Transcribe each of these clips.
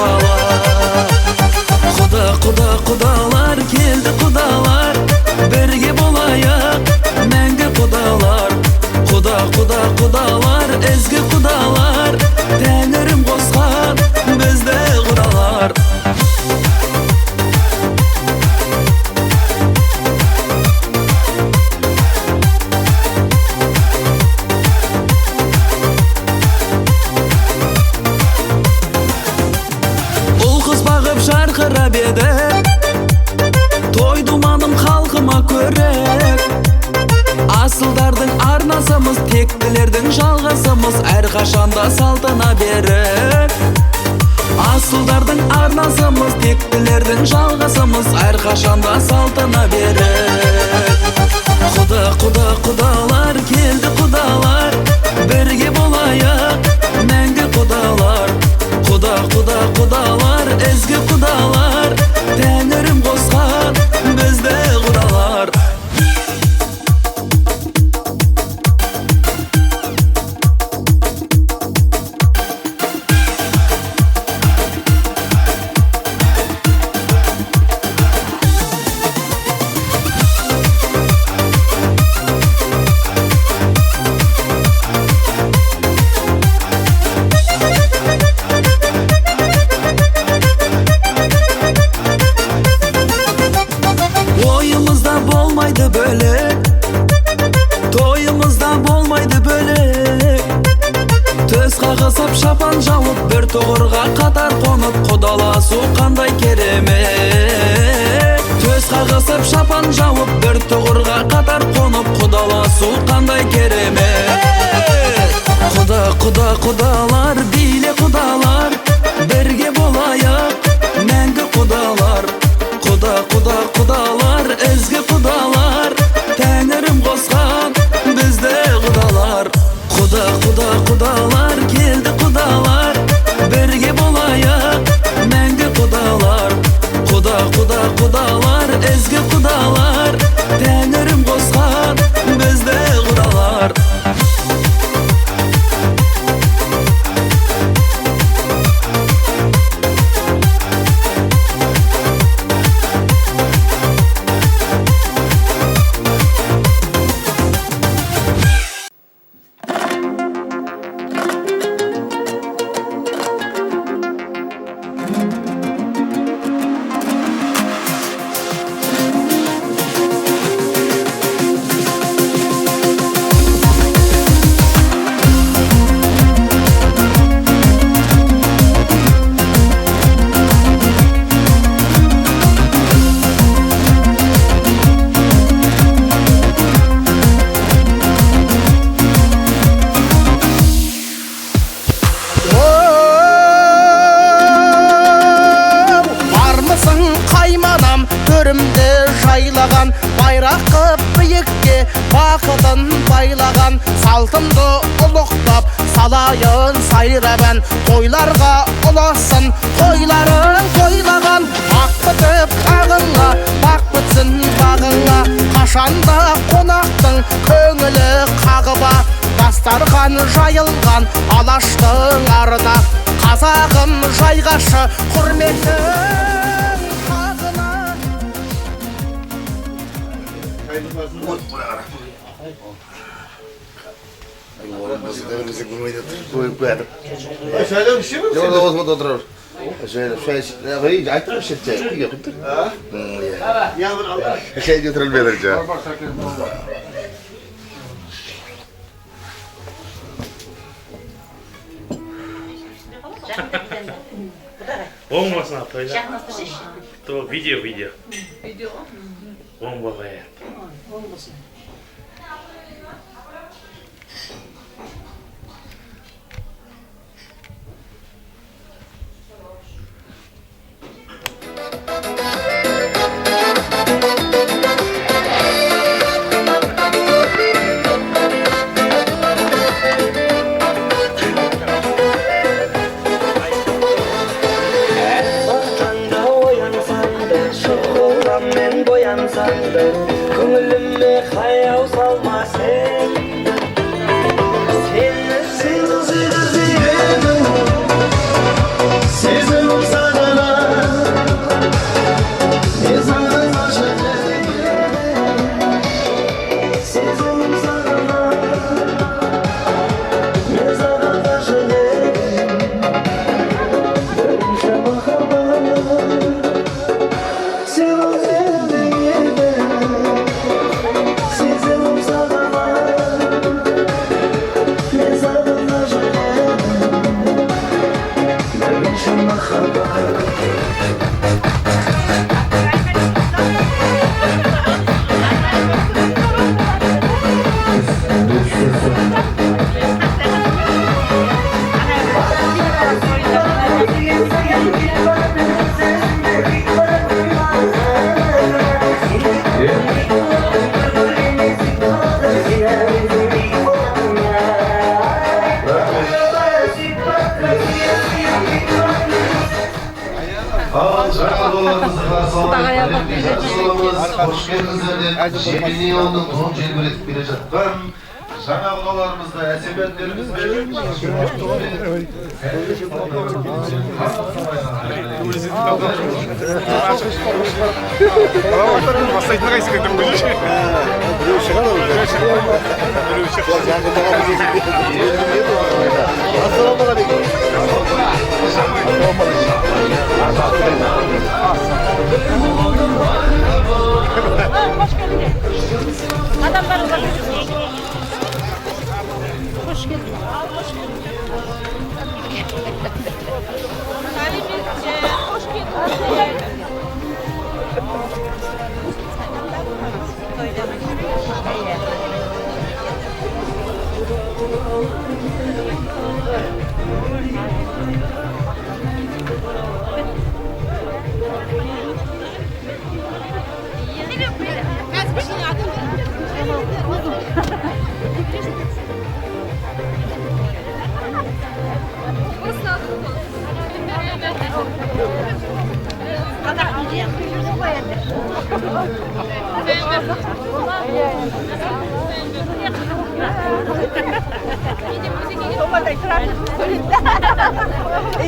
kudalar. Kudalar keldi kudalar, birge bolayık menge kudalar. Kudalar ezgi kudalar, Tengrim koskan bizde kudalar. Şarkırab edi, toy dumanım halkıma körek. Asıldardın arnasımız, tektilerдің жалғасымız, әрқашанда салтына берік. Asıldardың arnasımız, tektilerдің жалғасымыз, әрқашанда салтына берік. Kudalar keldi kudalar, birge bolayık мәңгі kudalar. Kudalar ezgi kudalar, Tengrim koskan bizde kudalar. Bolmaydı böyle, toyumuzda bolmaydı böyle. Töz qaqısap şapan жауып, bir toğırға қатар қонып, құдаласу қандай керемет. Töz qaqısap şapan жауып, bir toğırға қатар қонып, құдаласу қандай керемет. Kudalar, bile kudalar, birge bolayık мәңгі kudalar. Kudalar, ezgi kudalar, Tengrim koskan bizde kudalar. Kudalar keldi kudalar, birge bolayık мәңгі kudalar. Kudalar, ezgi kudalar, Tengrim koskan bizde kudalar. Bayрақ қып биікке бақытын байлаған, салтымды ұлықтап салайын сайрабан. Тойларға ұласын тойларын тойлаған, ақ бітіп ағыңа, бақ бітсін бағыңа. Қашанда қонақтың көңілі қағыба, дастархан жайылған алаштың арына. Қазағым жайғашы құрметті Bizi görmeydi. Koyup geldim. Şöyle bir şey mi? Yok, o da oturur. Şöyle şey, ayıttır bir şey çek. Yok, bitir. Ha? Ya ben Allah. Şey götürülmeyedir ya. Olmasın atayla. То видео. Видео. Бомба бает. Olmasın. Ko'nglimni Hoş geldiniz. Cemini yolunun 10 celbirek bire жатқан жаңа құдаларымызды әсебеттерімізбен Hoş geldin. Hoş geldin.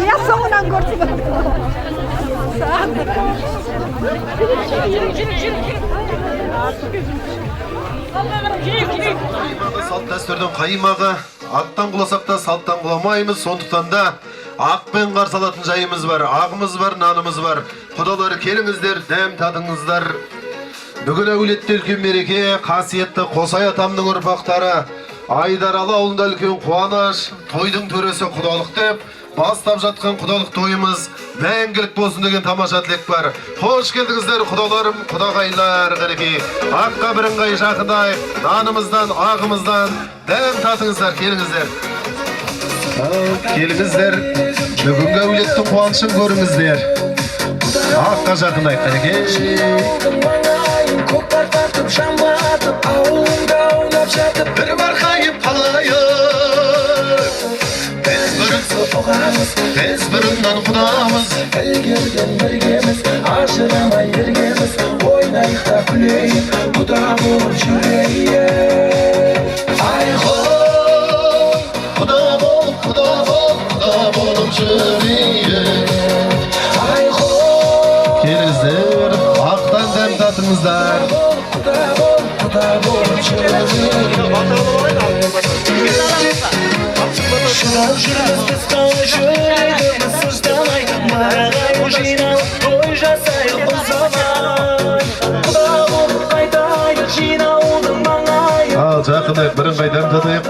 Я соңынан көрсем. Салт дәстүрдің қаймағы, аттан құласақ та салттан құламаймыз, сондықтан да ақпен қарсы алатын жайымыз бар, ағымыз бар, нанымыз бар. Құдалар келіңіздер, дәм татыңыздар. Бүгін әулетте үлкен мереке, қасиетті Қосай атамның ұрпақтары Айдаралы ауылында үлкен қуаныш, тойдың төресі құдалық деп бастап жатқан құдалық тойымыз мәңгілік болсын деген тамаша тілек бар. Қош келдіңіздер құдаларым, құдағайлар, қанекей. Аққа бірыңғай жақындайық, нанымыздан, ағымыздан дәм татыңыздар, келіңіздер. Келіңіздер, бүгінгі әулеттің қуанышын көріңіздер. Аққа жақындайық, қанекей. Bir markayıp kalayıp Tez birinden kudamız Elgerden birgemiz, aşıramay yergemiz Oynayık da küleyip, kuda bulup çüreyip Ayho Kuda bulup çüreyip Ayho Kelizler, aktan dem tatınızlar Kuda bulup çüreyip Şırav şırav kıskanı şöyle sızdanay Maragay ujina toy jasayık o zaman Kuda bulup kaytayık jina udun mangayık Al жақындайық, бірыңғай дәм татайық.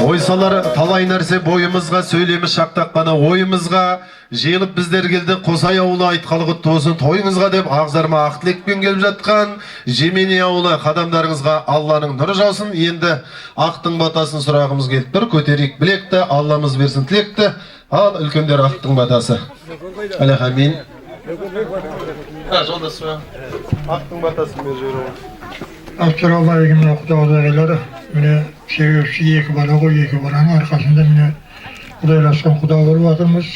Ойсалар талай нәрсе бойымызға сөйлеміз шақтақ қана ойымызға жиылып біздер келді. Қосай ауылы айтқалы құтты болсын тойыңызға деп ағзарма ақ тілекпен келіп жатқан Жемени ауылы қадамдарыңызға Алланың нұры жаусын. Енді ақтың батасын сұрағымыз келіп тұр. Көтерейік білекті, Алламыз берсін тілекті. Ал үлкендер ақтың батасы. Әләхамин. Жолдасы. Ақтың батасын бер жөрі. Assalamualaikum құдағайлары. Міне себепші екі бала ғой, екі баланың арқасында міне құдайласқан құда болып жатырмыз.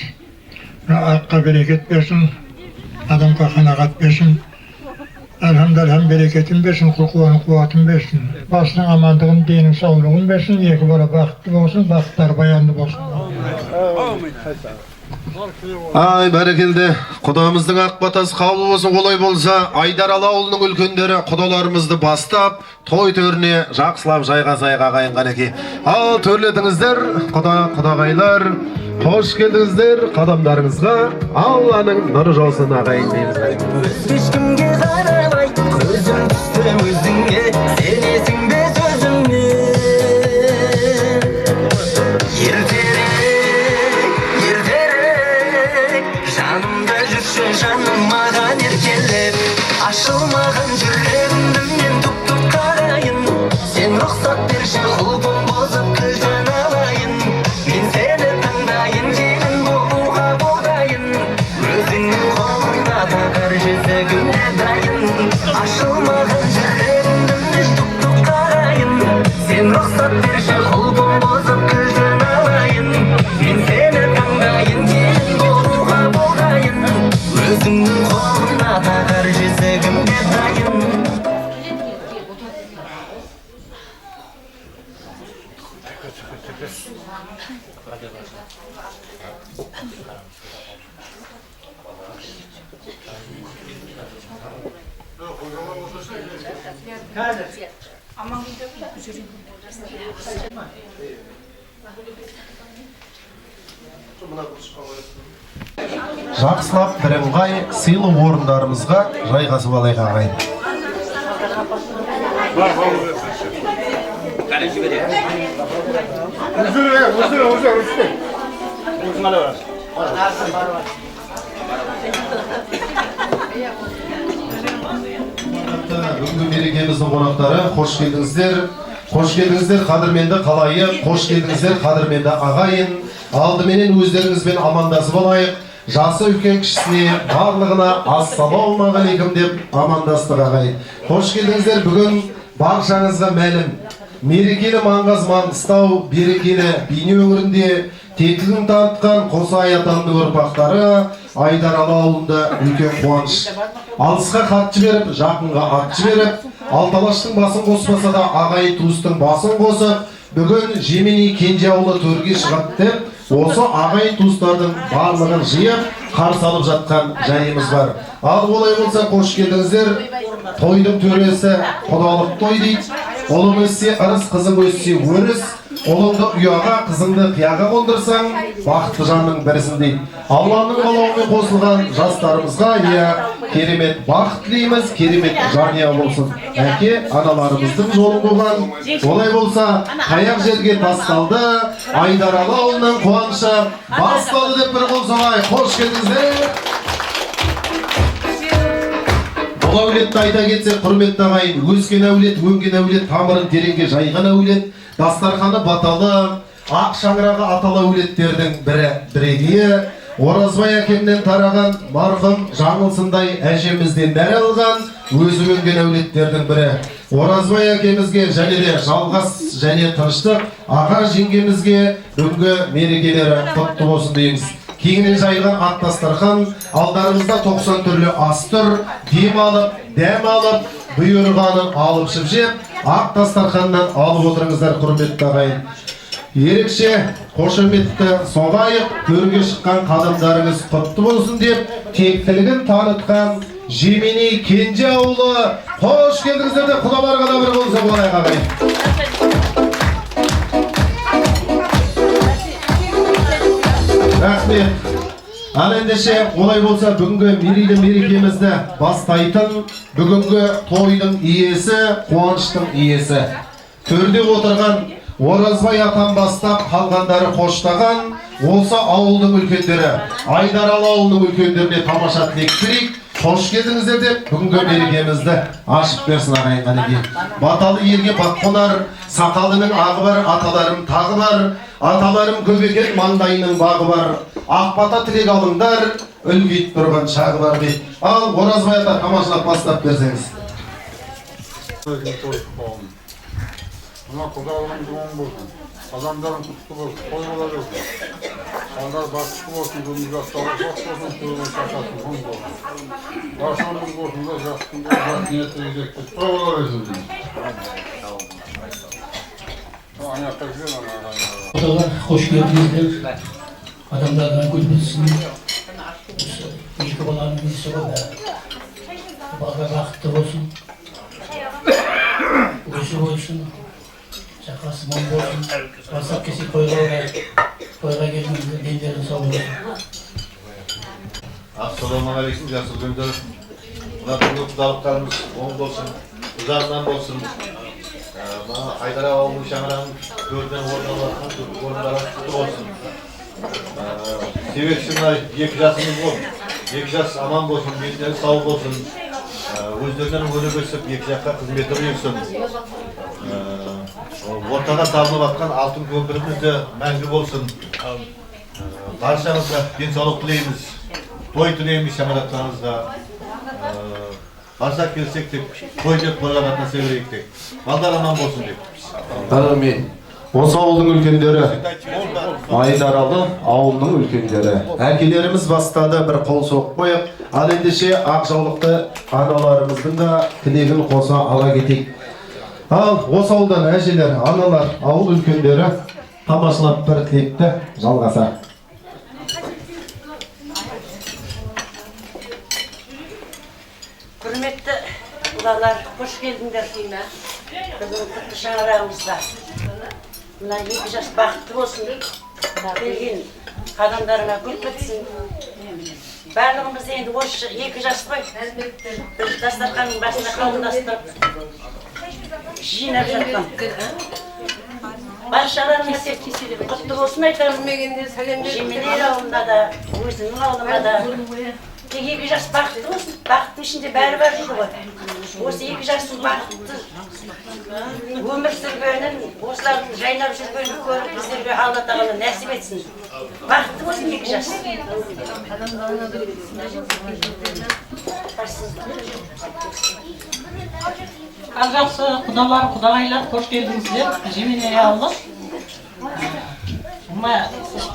Аққа берекет берсін, адамға қанағат берсін. Әлхамдülillah берекетін берсін, құлқуанын қуатын берсін. Басының амандығын, денің саулығын берсін. Екі бала бақытты болсын, бақыттар баянды болсын. Ай, бәрекелді. Құдамыздың ақ батасы қабыл болсын, олай болса, Айдаралы ауылының үлкендері құдаларымызды бастап, той төріне жақсылап жайға қайынған екен. Ал төрлетіңіздер, құдағайлар, қош келдіңіздер қадамдарыңызға, Алланың нұры жаусын ағайын дейміз. Ешкімге қарамай, көзім түсті өзіңе, сенесің бе сөзімне. Жанымда жүрші жаным маған еркелеп, ашылмаған жүрегімді мен тұп-тұп қарайын. Сен рұқсат берші құлпым бозып күлден алайын. Мен сені таңдайын, келін болуға болайын. Өзіңнің қолыңда тағар жесігімде дайын. Ашылмаған жүрегімді мен тұп-тұп қарайын. Сен рұқсат берші құлпым бозып күлден алайын. Мен сені таңдайын, келін болуға болайын. Өзіңнің қолыңда тағар жесігімде Жақсылап бірыңғай сыйлы орындарымызға жайғасып алайық ағайын. Бүгінгі мерекеміздің қонақтары, қош келдіңіздер. Қош келдіңіздер қадірменді қалайы, қош келдіңіздер қадірменді ағайын. Алдыменен өздеріңізбен амандасып алайық. Жасы үлкен кішісіне барлығына ассалаумағалейкум деп амандастық ағайын. Қош келдіңіздер. Бүгін баршаңызға мәлім. Мерекелі Маңғаз Маңғыстау, берекелі Бейнеу өңірінде тектілігін танытқан Қосай атамның ұрпақтары Айдаралы ауылында үлкен қуаныш. Алысқа хат жіберіп, жақынға ат жіберіп, Алталаштың басын қоспаса да ағайын туыстың басын қосып, бүгін Жемени Кенже ауылы төрге шығады деп, осы ағайын туыстардың барлығын жиып, қарсы алып жатқан жайымыз бар. Ал олай болса, қош келдіңіздер. Тойдың төресі құдалық той дейді. Ұлың өссе ырыс, қызың өссе өріс. Ұлыңды ұяға, қызыңды қияға қондырсаң, бақытты жанның бірісін дейді. Алланың қалауымен қосылған жастарымызға керемет бақыт тілейміз, керемет жанұя болсын. Әке, аналарымыздың жолын болған. Олай болса, қаяқ жерге тасталды, Айдаралы ауылының қуанышы басталды деп бір қол соғайық. Қош келдіңіздер. Бұл әулетті айта кетсек, құрметті ағайын, өскен әулет, өнген әулет, тамырын тереңге жайған әулет, дастарханы баталы, ақ шаңырағы аталы әулеттердің бірегейі, Оразбай әкемнен тараған марқұм жаңылсындай әжемізден бәрі алған, өзі өнген әулеттердің бірі. Оразбай әкемізге және де жалғас және тыныштық, аға жеңгемізге бүгінгі мерекелері құтты болсын дейміз. Кеңінен жайған ақ дастархан, алдарыңызда 90 түрлі ас тұр, дем алып, дәм алып, бұйырғанын алып жеп, ақ дастарханнан алып отырыңыздар, құрметті ағайын. Ерекше қошеметті соғайық, төрге шыққан қадамдарыңыз құтты болсын деп, тектілігін танытқан Жемени Кенже ауылы, қош келдіңіздер деп, құдаларға да бір болса болайық ағайын. Рахмет. Ал ендеше олай болса, бүгінгі мерейлі мерекемізді бастайтын бүгінгі тойдың иесі, қуаныштың иесі. Төрде отырған Оразбай атам бастап қалғандары қоштаған, осы ауылдың үлкендері, Айдаралы ауылының үлкендеріне тамаша тілек тілейік. Қош келдіңіздер деп, бүгінгі мерекемізді ашып берсін ағайын қанеке. Баталы елге бақ қонар, сақалының ағы бар, аталарым тағы бар, аталарым көп екен, маңдайының бағы бар. Ақбата тілек алыңдар, үлгейт тұрған шағы бар дейді. Ал Оразбай ата тамашалап бастап берсеңіз. Мына құдалығымыз оң болсын, адамдарың құтты болсын, қой бола берсін. Алдар бақытты болсын, күніміз жастары жоқ болсын, көрген шақасын құн болсын. Баршамыз болсын да жастың болсын, ниетті кезекті қой бола берсін. Аяққа жүрген ағайын. Қош келдіңіздер. Адамдардан көзбесін. Екі баланың есі ғой. Бала бақытты болсын. Өсі болсын. Шақасы мон болсын, басап кесек тойға келгенде дендерін сау болсын. Ассалаумағалейкум, жасы үлкендер. Мына бүгінгі құдалықтарымыз оң болсын, ұзағынан болсын. Айдара ауылының шаңырағын төрден орындары құтты болсын. Себепші мына екі жасымыз бол, екі жас аман болсын, бетleri сау болсын. Өздерінен өлі өсіп, екі жаққа қызметі өйсін. Ортаға салынып атқан алтын көпіріміз де мәңгі болсын. Баршаңызға денсаулық тілейміз, той тілейміз шаңырақтарыңызға. Барсақ келсек деп, той деп қойған атына северейік деп. Балдар аман болсын деп. Рахмет. Осы ауылдың үлкендері, Айдаралы ауылының үлкендері. Әкелеріміз бастады, бір қол соғып қойып, ал ендеше ақ жаулықты аналарымыздың да тілегін қоса ала кетейік. Ал осы ауылдан әжелер, аналар, ауыл үлкендері тамашалап бір тілекті жалғаса. Құрметті ұлалар, қош келдіңдер деймін. Біздің құтты шаңырағымызда. Мына 2 жас бақытты болсын. Келген қадамдарыңа гүл бітсін. Барлығымыз енді осы 2 жас қой. Біз дастарханның басында қауымдастырып жинап жатқан. Баршаларыңыз құтты болсын айтамын. Жеменей ауылында да, өзінің ауылында да. Тек 2 жас бақытты болсын, бақыттың ішінде бәрі бар дейді ғой. Осы 2 жастың бақытты өмір сүргенін, осылардың жайнап жүргенін көріп, біздерге Алла тағала нәсіп етсін. Бақытты болсын 2 жас. Ал жақсы құдалар, құдағайлар, қош келдіңіздер. Жеменей ауылы.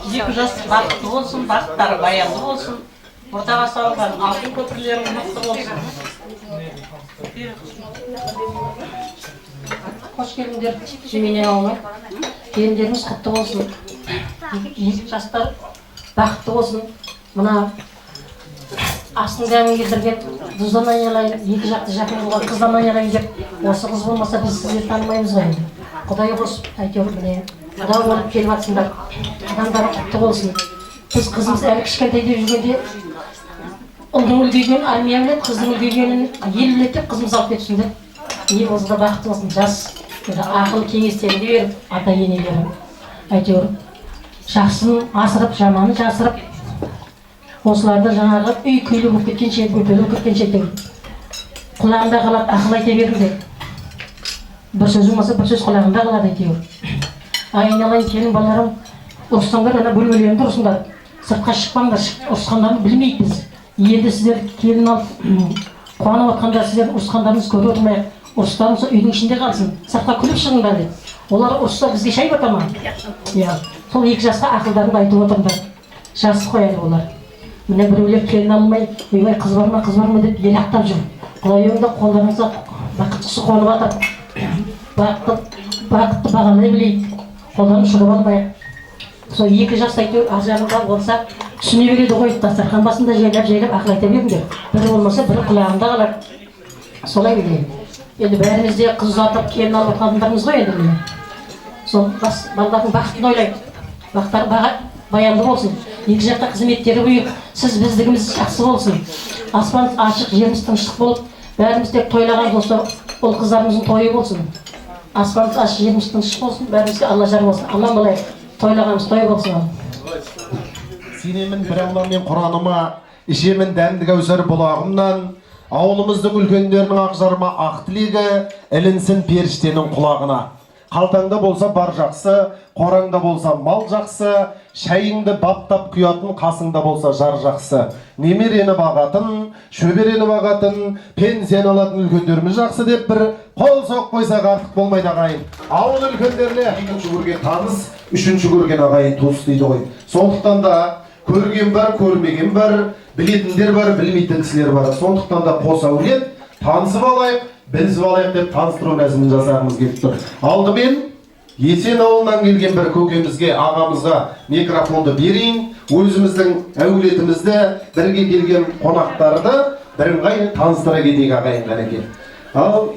2 жас бақытты болсын, бақыттары баянды болсын. Ортаға салған алтын көпірлерің мықты болсын. Қош келдіңдер Жеменей ауылы. Келіндеріміз құтты болсын. 2 жастар бақытты болсын. Мына астың дәмін келтірген бұздан айналайын, 2 жақты жақын болған қыздан айналайын деп, осы қыз болмаса біз сіздерді танымаймыз ғой. Құдай қосып, әйтеуір міне, құда болып келіп жатсыңдар. Адамдар құтты болсын. Біз қызымыз әлі кішкентай деп жүргенде, ұлдың үлгейгенін армия білет, қыздың үлгейгенін ел білет деп қызымыз алып кетсіңдер. Не болса да бақытты болсын, жас, ақыл кеңестерінде беріп, ата енелері. Әйтеуір, жақсыны асырып, жаманы жасырып, осыларды жаңағы үй күйлі болып кеткенше, көтеріліп кеткенше құлағында қалады, ақыл айта беріңдер. Бір сөз болмаса, бір сөз құлағында қалады әйтеуір. Айналайын келін балаларым, ұрыссаңдар, ана бөлмелерінде ұрысыңдар. Сыртқа шықпаңдар, ұрысқандарын білмейді біз. Енді сіздер келін алып, қуанып отқанда сіздер ұрысқандарыңыз көріп отырмайық. Ұрыстарыңыз үйдің ішінде қалсын, сыртқа күліп шығыңдар деп. Олар ұрыста бізге шай бата ма? Сол 2 жасқа ақылдарыңды айтып отырыңдар. Жасы қояды олар. Міне біреулер келін алмай, ойбай қыз бар ма деп ел ақтап жүр. Құдайымда қолдарыңызға бақыттысы қонып жатыр. Бақытты бағалай білейік. Қолдарын шығып алмайық. Сол 2 жас әйтеуір ар жағында болса түсіне береді ғой. Дастархан басында жайлап ақыл айта беріңдер. Бірі болмаса бірі құлағында қалар. Солай білейін. Енді бәріміз де қыз ұзатып келін алып отқандарымыз ғой енді міне. Сол балалардың бақытын ойлайды. Бақыттары баянды болсын. 2 жақта қызметтері бұйық. Сіз біздігіміз жақсы болсын. Аспан ашық, жеріміз тыныштық болып, бәріміз тек тойлаған болса, ол қыздарымыздың тойы болсын. Аспан ашық, жеріміз тыныштық болсын, бәрімізге Алла жар болсын. Аман болайық. Тойлағанымыз той болсын. Сенемін бір Алламен Құраныма, ішемін дәмді кәусар бұлағымнан, ауылымыздың үлкендерінің ақжарма ақ тілегі ілінсін періштенің құлағына. Қалтаңда болса бар жақсы, қораңда болса мал жақсы, шайыңды баптап құятын қасыңда болса жар жақсы. Немерені бағатын, шөберені бағатын, пенсияны алатын үлкендеріміз жақсы деп бір қол соқ қойсақ артық болмайды ағайын. Ауыл үлкендеріне 2-ші көрген таныс, 3-ші көрген ағайын туыс дейді ғой. Сондықтан да көрген бар, көрмеген бар, білетіндер бар, білмейтін кісілер бар. Сондықтан да қос әулет танысып алайық, білісіп алайық деп таныстыру рәсімін жасағымыз келіп тұр. Алдымен Есен ауылынан келген бір көкемізге, ағамызға микрофонды берейін. Өзіміздің әулетімізді, бірге келген қонақтарды бірыңғай таныстыра кетейік ағайын қанекей. Ал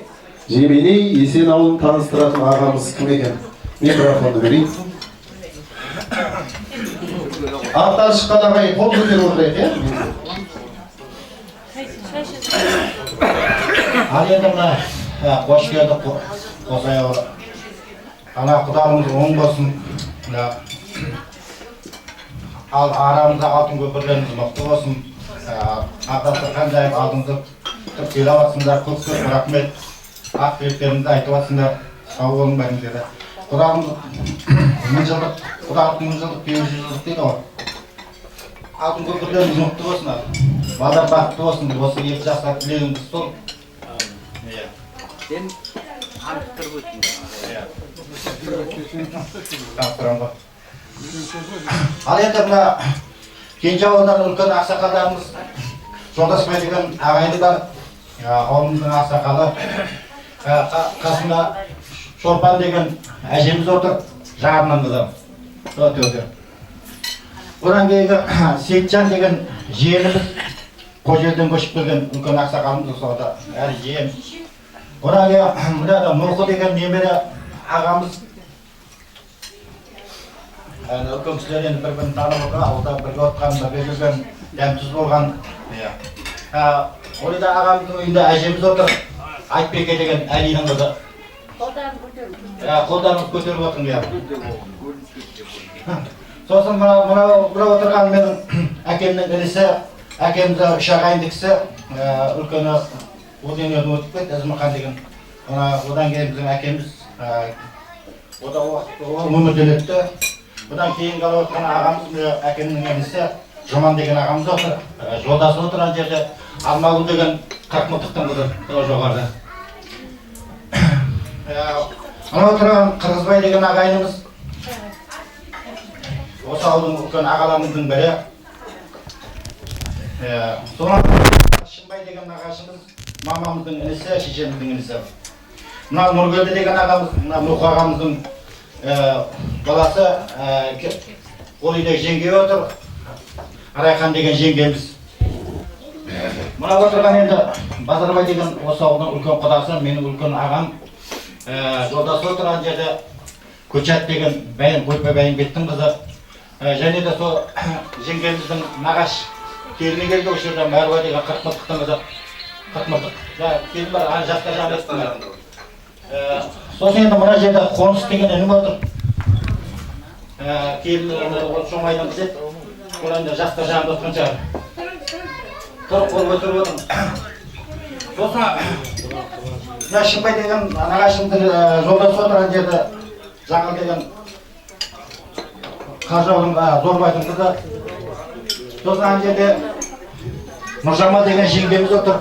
Жеменей Есен ауылын таныстыратын ағамыз кім екен? Микрофонды берейін. Аттан шыққан ағайын қол көтеріп отырайық, Алетімді қош келдік осай ауылы. Ана құдалымыз оң болсын. Ал арамызда алтын көпірлеріміз мықты болсын. Ақтасы қандай алдыңызды келіп жатсыңдар, көп рахмет. Ақ тілектерімді айтып жатсыңдар. Сау болың бәріңіздер. Құдалымыз 1000 жылдық, құдалық 1000 жылдық, 500 жылдық дейді ғой. Алтын көпірлеріміз мықты болсын. Балдар бақытты болсын. Осы 2 жасқа тілегіміз сол. Сен анттырып өттің. Ал енді мына кенже ауылдан үлкен ақсақалдарымыз Жолдасбай деген ағайынды бар. Ауылымыздың ақсақалы Қасында Шолпан деген әжеміз отыр, жағынан өте. Одан кейінгі Сейітжан деген жиеніміз, Қожелден көшіп келген үлкен ақсақалымыз осыларда, әрі жиен. Одан кейін мынада Нұрқы деген немере ағамыз. Үлкен кісілер енді бір-бірін танып отыр, ауылда бірге отқанында берілген дәмсіз болған. Олайда ағамыздың үйінде әжеміз отыр, Айтбеке деген Әлидің қызы. Қолдарыңыз көтеріп отырмын. Сосын мына отырған менің әкемнің інісі, әкемді үш ағайынды кісі, үлкені ол дүниеден өтіп кетті, Әзімхан деген. Одан кейін біздің әкеміз өмірден өтті. Одан кейін қалып отқан ағамыз, әкемнің інісі, Жұман деген ағамыз отыр. Жолдасы отырған жерде Алмагүл деген Қырықмылтықтың қызы жоғарыда. Ана отырған Қырғызбай деген ағайынымыз. Осы ауылдың үлкен ағаларымыздың бірі. Сонан Шынбай деген нағашымыз, мамамыздың інісі, шешеміздің інісі. Мына Нұргелді деген ағамыз, мына Мұқ ағамыздың баласы, ол үйде жеңге отыр. Арайхан деген жеңгеміз. Мына отырған енді Базарбай деген осы ауылдың үлкен құдасы, менің үлкен ағам. Жолдасы отырған жерде Көчат деген Бәйімбеттің қызы. Және де сол жеңгеміздің нағаш келіні келді, осы жерде Мәруа деген Қырықмылтықтың қызы. Қырықмылтық. Келін бар, жастар жағы естімер. Сосын енді мына жерде Қоныс деген інім отыр. Келін Шоңайдың қызы еді. Ол енді жастар жағында отқан шығар. Тұрып қол көтеріп отырмын. Сосын Шынбай деген нағашымыздың жолдасы отырған жерде Жаңыл деген Қажаудың Зорбайдың қызы. Сосын ана жерде Нұржамал деген жеңгеміз отыр.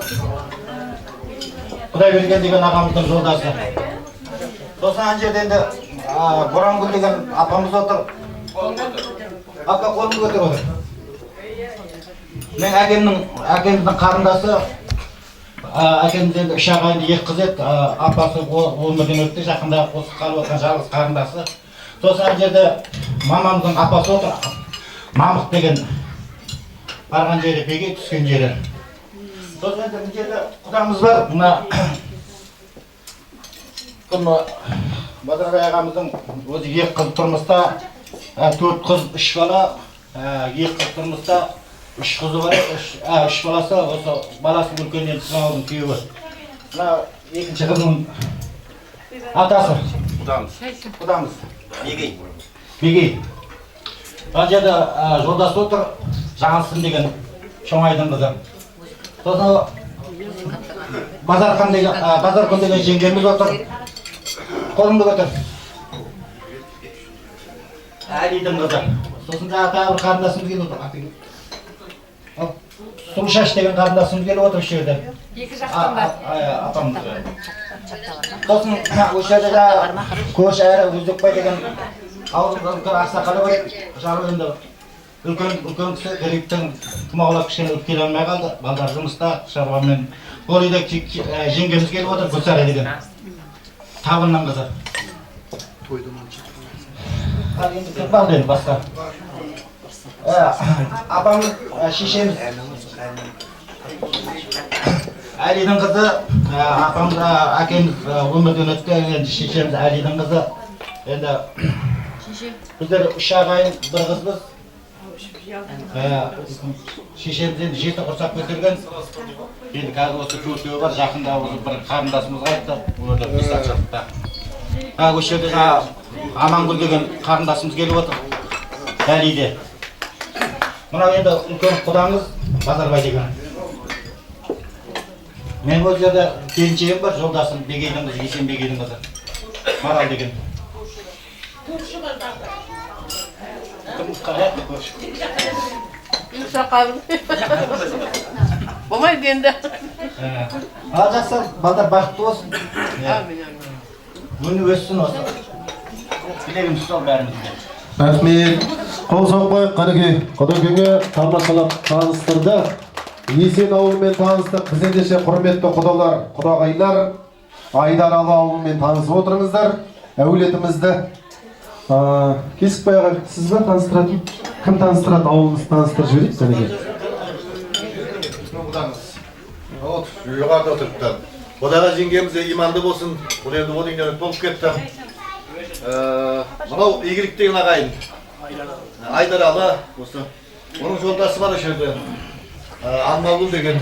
Құдайберген деген ағамыздың жолдасы. Сосын ана жерде енді Борангүл деген апамыз отыр. Апа қолын көтеріп отыр. Мен әкеміздің қарындасы, әкеміз енді үш ағайынды екі қыз еді, апасы өмірден өтті, жақында осы қалып отқан жалғыз қарындасы. Сосын ана жерде мамамыздың апасы отыр, Мамық деген барған жері Беге, түскен жері. Сосын енді бұл жерде құдамыз бар, мына Базарбай ағамыздың өзі екі қыз тұрмыста, 4 қыз, 3 бала, 2 қыз тұрмыста, 3 қызы бар, 3 баласы, осы баласы үлкеннен Тұсауылдың күйеуі. Мына екінші қызының атасы. Құдамыз. Бегей. Мына жерде жолдасы отыр, Жаңылсын деген Шоңайдың қызы. Сосын Базаркүл деген жеңгеміз отыр. Қолымды көтер. Әлидің қызы. Сосын тағы бір қарындасымыз келіп отыр. Сұлушаш деген қарындасымыз келіп отыр осы жерде. Екі жақтан бар. Апамыз. Сосын осы жерде көш әрі Өзбекбай деген ауылдың үлкен ақсақалы бар. Жары енді үлкен кісі грипптің тұмаулап кішкене келе алмай қалды. Балдар жұмыста шаруамен. Ол үйде жеңгеміз келіп отыр, Гүлсара деген. Табынның қызы. Енді балды енді басқа. Апамыз, шешеміз Әлидің қызы, апамыз, әкеміз өмірден өтті, енді шешеміз Әлидің қызы. Енді біздер 3 ағайын, 1 қызбыз. Шешеміз енді 7 құрсақ көтерген. Енді қазір осы 4-еу бар, жақында осы бір қарындасымыз қайтты. Оларда бесақ жатты. Осы жерде Амангүл деген қарындасымыз келіп отыр. Әлиде. Мынау енді үлкен құдамыз Базарбай деген. Мен ол жерде келіншегім бар, жолдасым Бегейдің қызы, Есен Бегейдің қызы. Марал деген. Болмайды енді. Жақсы, балдар бақытты болсын. Өні өссін осы. Білегім сол бәрімізге. Рахмет. Қол соқпай, қанекей, Құдекеңе тамашалап таныстырды. Есен ауылымен таныстық. Біз ендеше құрметті құдалар, құдағайлар, Айдаралы ауылымен танысып отырыңыздар. Әулетімізді Кесікбай аға, сіз бе таныстыратын? Кім таныстырады? Ауылыңызды таныстырып жіберейік сәнеге. Вот, жоғарыда отырыпты. Одаға жеңгеміз иманды болсын. Бұл енді ол үйінен толып кетті. Мынау игілік деген ағайын. Айдаралы осы. Оның жолдасы бар жерде. Алмағұл деген.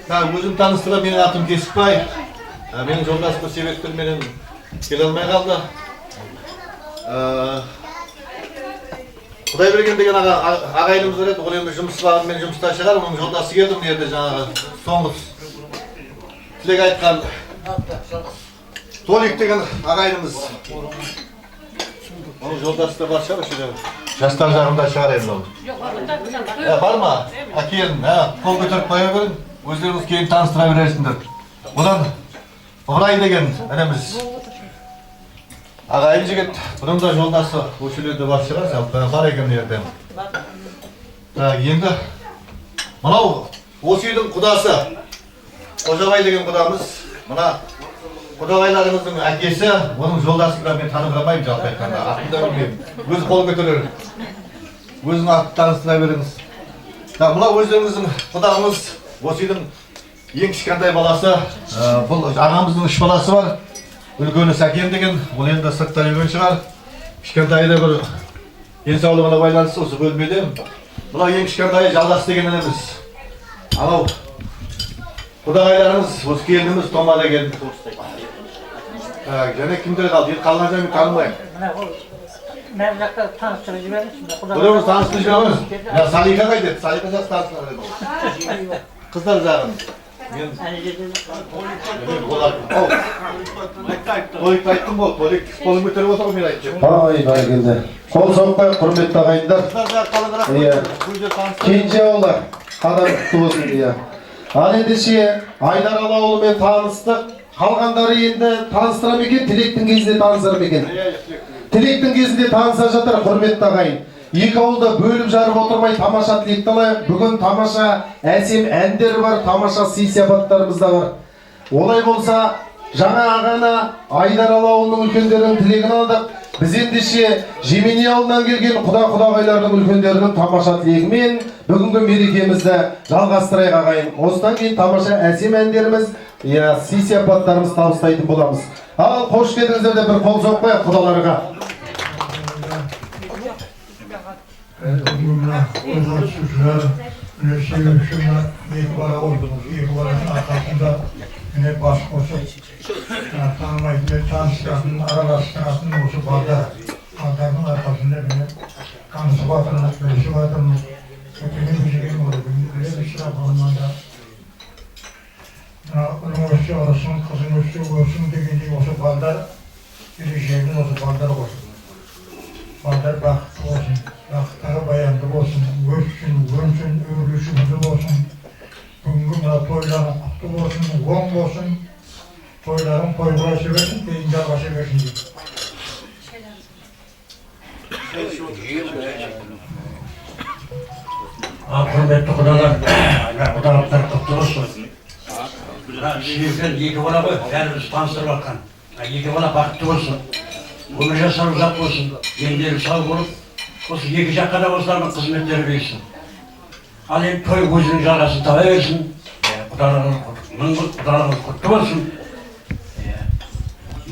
Өзім таныстыра, менің атым Кесікбай. Менің жолдасым себептерменен келе алмай қалды. Құдай берген деген ағайынымыз бар еді. Ол енді жұмысшыларымен жұмыста шығар. Оның жолдасы келді мына жерде жаңағы соңғы тілек айтқан Толик деген ағайынымыз. Оның жолдасы да бар шығар үшеде. Жастар жағында шығар енді ол. Бар ма? Келін, қол көтеріп қоя берін. Өздеріңіз кейін таныстыра бересіңдер. Одан Ыбырай деген ініміз. Ағайын жігіт, бұның да жолдасы өшелерде бар шығар, бар екен ерден. Енді мынау осы үйдің құдасы. Қожабай деген құдамыз. Мына құдабайларымыздың әкесі, оның жолдасында мен таныстырамаймын жалпы айтқанда. Атын да білмеймін. Өзі қол көтерер. Өзінің атын таныстыра беріңіз. Мынау өздеріңіздің құдамыз. Осы үйдің ең кішкентай баласы. Бұл ағамыздың 3 баласы бар. Үлкені Сәкен деген, ол енді сыртта үйген шығар. Кішкентайда бір денсаулығына байланысты осы бөлмеде. Мынау ең кішкентайы Жалдас деген ініміз. Анау құдағайларымыз, осы келініміз Тома деген. Және кімдер қалды? Енді қалған жайын танымаймын. Мен жақта таныстырып жіберіңіз. Бұларымыз таныстырып жіберіңіз. Салика қайда? Салика жас таныстырып еді. Қыздар жағын. Толикті айттым бол, Толик қолын көтеріп отыр ғой мен айтып. Бәрекелді. Қол соқпай, құрметті ағайындар. Кенже ауылдар, қадам құтты болсын. Ал ендеше Айдаралы ауылымен таныстық. Қалғандары енді таныстыра ма екен, тілектің кезінде танысар ма екен? Тілектің кезінде таныса жатыр, құрметті ағайын. Екі ауылда бөліп жарып отырмай тамаша тілекті алайық. Бүгін тамаша әсем әндер бар, тамаша сый-сияпаттарымыз да бар. Олай болса, жаңа ағана Айдаралы ауылының үлкендерінің тілегін алдық. Біз ендеше Жемени ауылынан келген құда-құдағайлардың үлкендерінің тамаша тілегімен бүгінгі мерекемізді жалғастырайық ағайын. Осыдан кейін тамаша әсем әндеріміз, сый-сияпаттарымыз табыстайтын боламыз. Ал қош келдіңіздер де бір қол соқпайық құдаларға. Екі баланың арқасында бас қосып танымайтын таныстыратын, араластыратын осы балдардың арқасында танысып жатырмыз, білісіп жатырмыз. Өткен деген ол білеміз шырағыманда ұлың өссе ұрысын, қызың өссе өрсін дегендей осы балдар ерекшелігін осы балдар қосып. Балдар бақытты болсын, бақыттары баянды болсын, өссін, өнсін, өрлішімді болсын. Бүгінгі мына тойларың құтты болсын, оң болсын, тойларың тойға себерсін, кейін жалға себерсін дейді. Құрметті құдалар, құдалықтар құтты болсын. Сүйекер екі бала ғой, бәріміз таныстырып жатқан. Екі бала бақытты болсын, өмір жасар ұзақ болсын, ендері сау болып, осы екі жаққа да осылардың қызметтері берсін. Ал енді той өзінің жалғасын таба берсін, құдаларыңыз құтты болсын.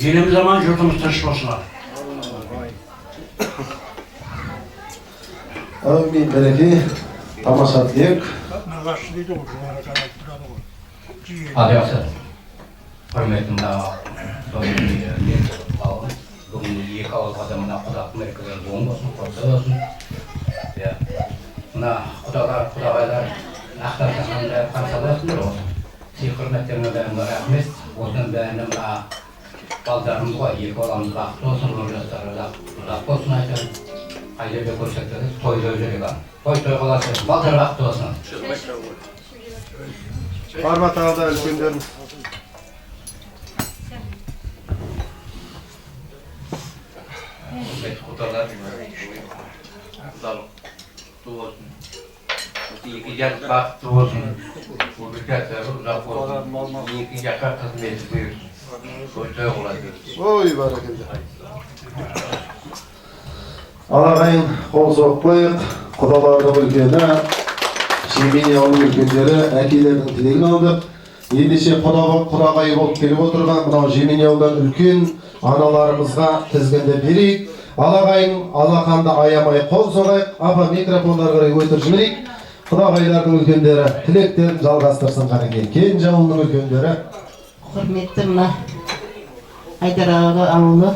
Еліміз аман, жұртымыз тыныш болсын. Әумин, бәреке, тамаша тілек. Ал жақсы, құрметім бүгін екі ауылға да мына құдақ мерекелер оң болсын, құтты болсын. Мына құдағайлар ақтарсақанда қарсы аласыңдар осы. Сый құрметтеріңе бәріне рахмет. Осының бәріне мына балдарымыз ғой, екі баламыз бақытты болсын, жастары ұзақ болсын айтып. Қай жерде көрсетеді, тойда жүрек ал. Той қаласы, балдар бақытты болсын. Барма тағда үлкендеріміз. Құдалар, құдалық, құтты болсын. iki жас бақытты болсын. Өмір жастары ұзақ болсын. Екі жаққа қызметі бұйырсын. Көзі болады. Ой, бәрекелді. Алағайын қол соқпайық, құдалардың үлкені, Шемене ауылының үлкендері, әкелердің тілегін алдық. Ендеше құдағайы болып келіп отырған мынау Жемене ауылдан үлкен аналарымызға тізгінді берейік. Алағайын, алақанды аямай қол соғайық. Апа микрофондар қарай өтір жіберейік. Құдағайлардың үлкендері тілектерін жалғастырсын қарекен. Кенже ауылының үлкендері. Құрметті мына Айдар аға ауылы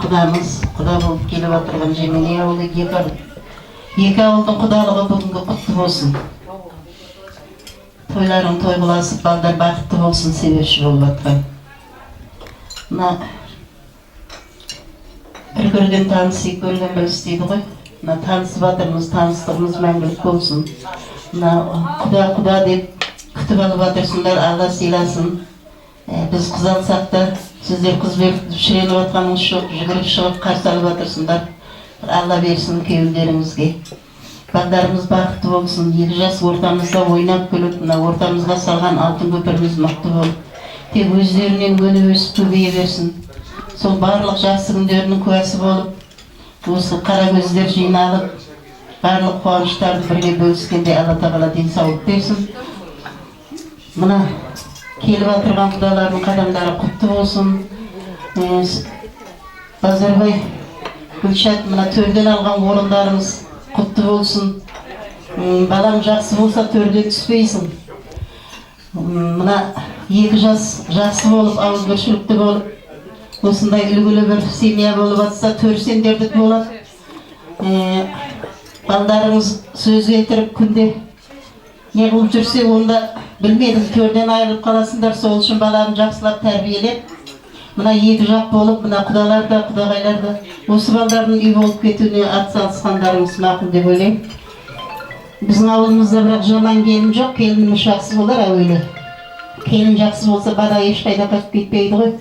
құдамыз, құда болып келіп отырған Жемене ауылы екі ауылдың құдалығы бүгінгі құтты болсын. Тойларың той қыласып, балдар бақытты болсын себепші болып атқан. Мына бір көрген танысы, көрген біліс дейді ғой. Мына танысып атырмыз, таныстығымыз мәңгілік болсын. Мына құда деп күтіп алып атырсыңдар, Алла сыйласын. Біз қыз алсақ та, сіздер қыз беріп шіреніп атқаныңыз жоқ, жүгіріп шығып қарсы алып атырсыңдар. Алла берсін күйеулеріңізге. Балдарымыз бақытты болсын, екі жас ортамызда ойнап күліп, мына ортамызға салған алтын көпіріміз мықты болып, тек өздерінен өніп өсіп көбейе берсін. Сол барлық жақсы күндерінің куәсі болып, осы қара көздер жиналып, барлық қуаныштарды бірге бөліскенде Алла тағала денсаулық берсін. Мына келіп отырған құдалардың қадамдары құтты болсын. Базарбай, Гүлшат, мына төрден алған орындарымыз құтты болсын. Балам жақсы болса төрден түспейсің. Мына екі жас жақсы болып, ауыз біршілікті болып, осындай үлгілі бір семья болып атса, төр сендердік болады. Балдарыңыз сөз кетіріп күнде не қылып жүрсе, онда білмедім, төрден айырылып қаласыңдар, сол үшін баланы жақсылап тәрбиелеп, мына екі жақ болып, мына құдалар да, құдағайлар да, осы балдардың үй болып кетуіне атсалысқандарыңыз мақұл деп ойлаймын. Біздің ауылымызда бірақ жаман келін жоқ, келініміз жақсы болар әуелі. Келін жақсы болса, бала ешқайда қашып кетпейді ғой.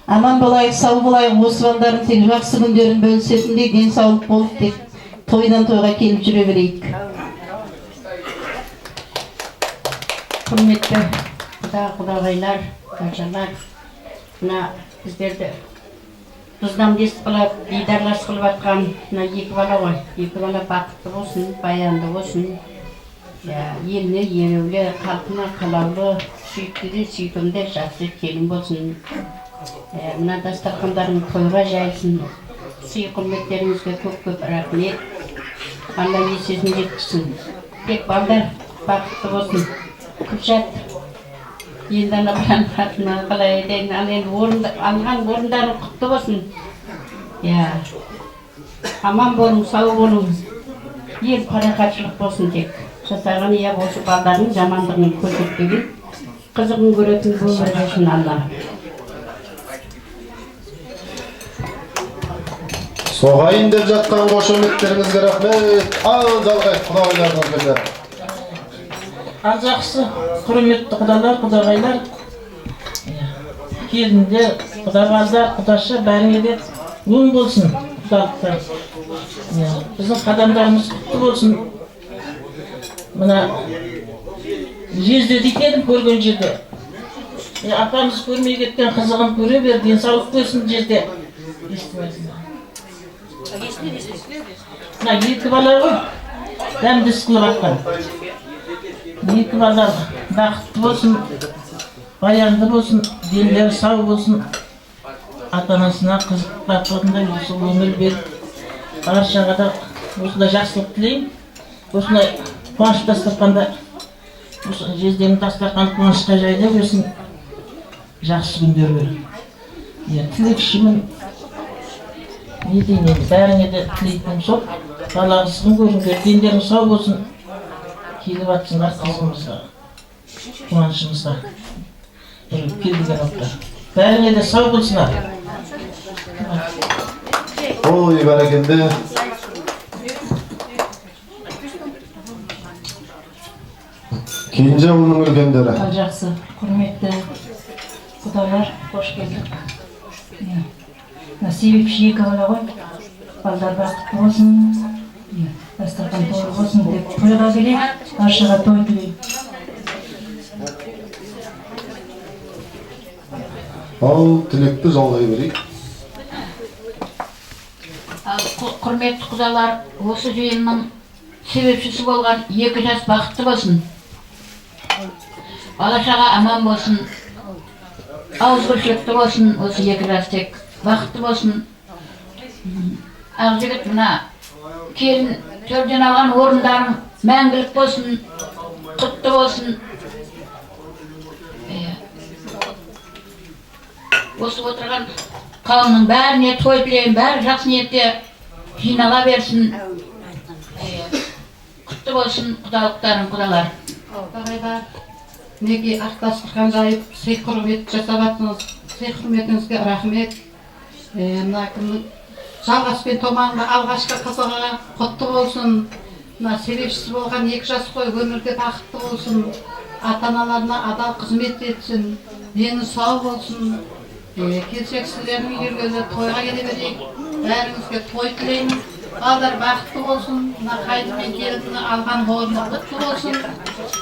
Аман болайық, сау болайық, осы балдардың тек жақсы күндерін бөлісетіндей денсаулық болып, тек тойдан тойға келіп жүре берейік. Құрметті құдағайлар, қаншалар, мына біздерді тұздан дес қылып, дидарлас қылып атқан мына екі бала ғой. Екі бала бақытты болсын, баянды болсын, еліне ереулі, қалпына қалаулы, сүйікті де сүйкімді жақсы келін болсын. Мына дастархандарың тойға жайылсын, сый құрметтеріңізге көп рахмет. Алла есесін жеткізсін. Тек балдар бақытты болсын. Күлшат, енді алған қатына қалай айтайын, алған орындарың құтты болсын. Аман болың, сау болың, ел парақатшылық болсын тек. Жасаған осы балдардың жамандығын көрсетпеген, қызығын көретін өмір берсін Алла. Соғайын деп жатқан қошеметтеріңізге рахмет. Ал жалғай құдағайлардың үлкендері. Ал жақсы, құрметті құдалар, құдағайлар, келіндер, құдағалдар, құдашы бәріңе де оң болсын, құдалықтар. Біздің қадамдарымыз құтты болсын. Мына жезде дейтедім көрген жерде. Апамыз көрмей кеткен қызығын көре бер, денсаулық көрсін жезде. Мына екі бала ғой, дәмді қылып атқан. Екі балдар бақытты болсын, баянды болсын, денлері сау болсын, ата-анасына қызықтатқандай осы өмір беріп, баршаға да осындай жақсылық тілеймін. Осындай қуаныш дастарханда, жезденің дастарханы қуанышқа жайда берсін, жақсы күндер бер. Тілекшімін, не дейін, бәріңе де тілейтінім сол, балағысығын көріңдер, дендерің сау болсын. Келіп атсыңдар қызымызға, қуанышымызға, келдіген отта. Бәріңе де сау болсынар. Ой, бәрекелді. Кенже ауылының үлкендері. Ал жақсы, құрметті құдалар, қош келдік. Себепші екі бала ғой, балдар бақытты болсын. дастархан толы болсын деп тойға келейік, баршаға той тілеймін. Ал тілекті жалғай берейік. Құрметті құдалар, осы жиынның себепшісі болған 2 жас бақытты болсын. Бала-шаға аман болсын. Ауызбіршілікті болсын, осы 2 жас тек бақытты болсын. Ақжігіт мына келін төрден алған орындарың мәңгілік болсын, құтты болсын. Осы отырған қауымның бәріне той тілеймін, бәрі жақсы ниетте жинала берсін. Құтты болсын құдалықтарың, құдалар. Ағайға неге ақтастырған жайып, сый құрмет жасап атыңыз, сый құрметіңізге рахмет. Мына кімнің жалғаспен томанға алғашқы қызыға құтты болсын. Мына себепшісі болған 2 жас қой өмірде бақытты болсын. Ата-аналарына адал қызмет етсін, дені сау болсын. Келсек сіздердің үйлерге тойға келе берейік. Бәріңізге той тілеймін. Балдар бақытты болсын. Мына қайны мен келінні алған орны құтты болсын.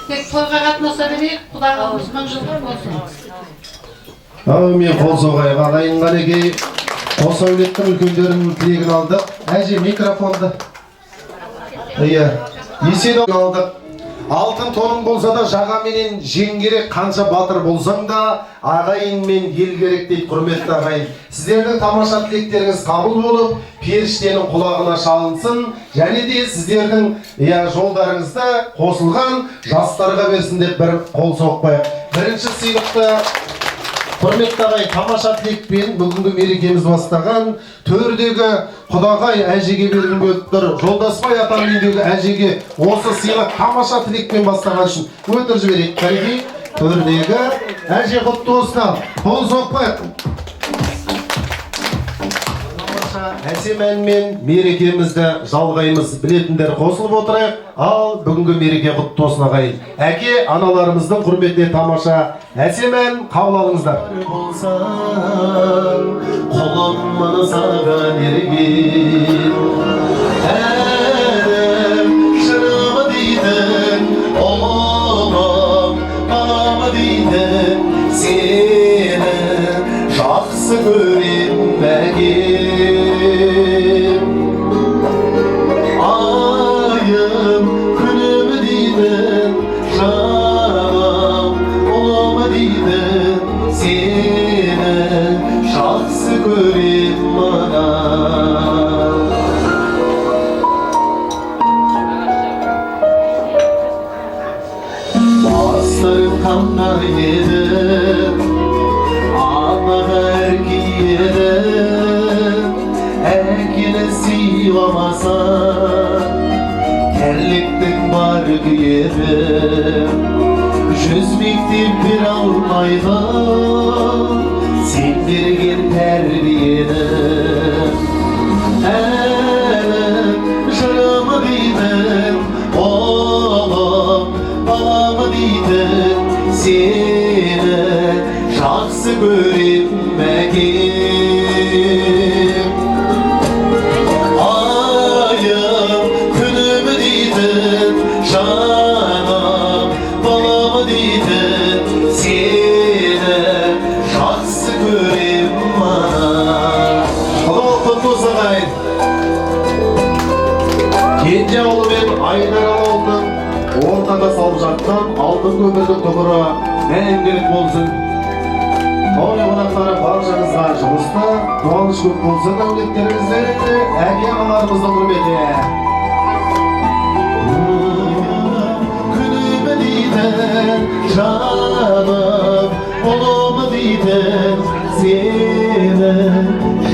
Тек тойға қатынаса берейік. Құдағымыз 1000 жылдық болсын. Мен қол соғайық ағайын Ғанеке. Қос әулеттің үлкендерінің тілегін алдық. Әже микрофонды. Есен алдық. Алтын тоның болса да жаға менен жең керек, қанша батыр болсаң да ағайын мен ел керек дейді құрметті ағайын. Сіздердің тамаша тілектеріңіз қабыл болып, періштенің құлағына шалынсын, және де сіздердің жолдарыңызда қосылған жастарға берсін деп бір қол соқпайық. Бірінші сыйлықты құрметті ағайын тамаша тілекпен бүгінгі мерекеміз бастаған төрдегі құдағай әжеге беріліп өттір. Жолдасбай атам үйдегі әжеге осы сыйлық тамаша тілекпен бастаған үшін өтір жіберейік. Тарихи төрдегі әже құтты болсын. Қол соқпайық. Әсем әнмен мерекемізді жалғаймыз. Білетіндер қосылып отырайық. Ал бүгінгі мереке құтты болсын ағайын. Әке аналарымыздың құрметіне тамаша әсем ән қабыл алыңыздар. Қолымын саған ерген әнім жырымы дейтін ұлым мамы дейтін сені жақсы көрем әкем. Айым күнімі дейтін жаным ұлымы дейтін сені жақсы көрем мына. Бастарым қанар еді, анаға әрки еді, әкені сыйламаса кәрліктің бар күйеді. 100 мектеп бере алмайды сен берген тәрбиені. Әнім жырымы дейтін ұлым баламы дейтін сені жақсы көрем әкем. Айым күнімі дейтін жаным баламы дейтін сені жақсы көрем мана. Құлы құтты ағайын. Кенже ауылы мен Айдар ауылының ортада салып жатқан алтын көмірдің тұғыры мәңгілік болсын. Той қонақтары баршаңызға жұмыста қуаныш көп болсын. Әулеттеріңізде әке аналарымыздың құрметіне. Күнімі дейтін жаным ұлымы дейтін сені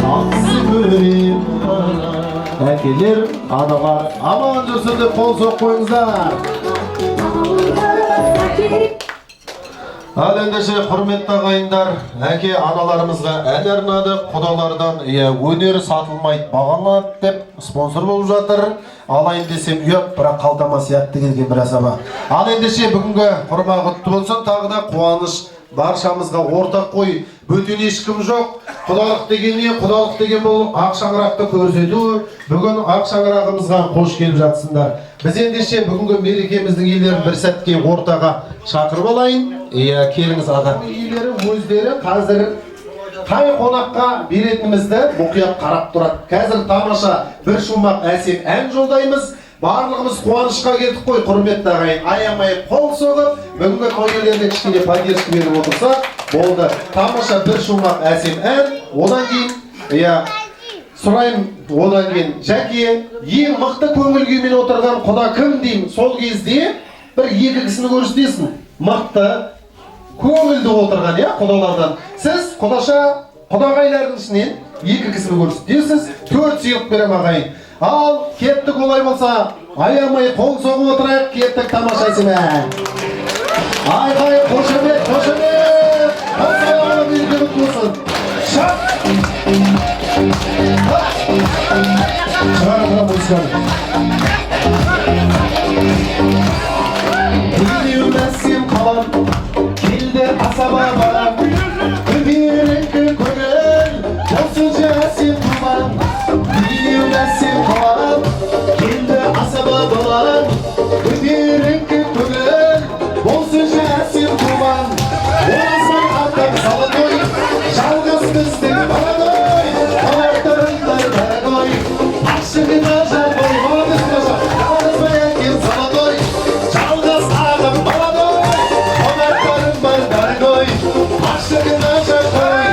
жақсы көрем мана. Әкелер, аналар аман жүрсін деп қол соқ қойыңыздар. Ал ендеше құрметті ағайындар, әке аналарымызға ән арнадық, құдалардан өнер сатылмайды бағаланады деп спонсор болып жатыр. Алайын десем ұят, бірақ қалтама сиятты келген бір асаба. Ал ендеше бүгінгі құрма құтты болсын, тағы да қуаныш баршамызға ортақ қой, бөтен ешкім жоқ. Құдалық деген не? Құдалық деген бұл ақ шаңырақты көрсету. Бүгін ақ шаңырағымызға қош келіп жатсыңдар. Біз ендеше бүгінгі мерекеміздің иелерін бір сәтке ортаға шақырып алайын. Келіңіз аға. Иелері өздері қазір қай қонаққа беретінімізді мұқият қарап тұрады. Қазір тамаша бір шумақ әсем ән жолдаймыз. Барлығымыз қуанышқа келдік қой, құрметті ағайын. Аямай қол соғып, бүгінгі тойгерлеріне кішкене поддержка беріп отырса, болды. Тамаша бір шумақ әсем ән. Одан кейін, сұрайым, одан кейін Жәке, ең мықты көңіл күймен отырған құда кім деймін? Сол кезде бір екі кісіні көрсетесің. Мықты, көңілді отырған, құдалардан. Сіз құдаша, құдағайлардың ішінен екі кісіні көрсетесіз, 4 сыйлық берем ағайын. Ал, кеттік олай болса, аямай қол соғып отырайық, кеттік тамаша әсем ән. Айғай, қошемет, қошемет! Қол соғып үйге бұтылсын. Шақ! Шығарымға бұлсқан. Үйдеуім әсем қалам, келді асаба барам. Үберіңкі көңіл, осынша әсем тұман. Үйдеуім әсем қалам, келді асаба барам. Үберіңкі көңіл, осынша әсем тұман. Оразбай атам салатой, жалғыз біздің балатой. Қалақтарындар дәргой, ашығына жабой. Оразбай әкем салатой, жалғыз ағым балатой. Қалақтарым бар дәргой, ашығына жабой.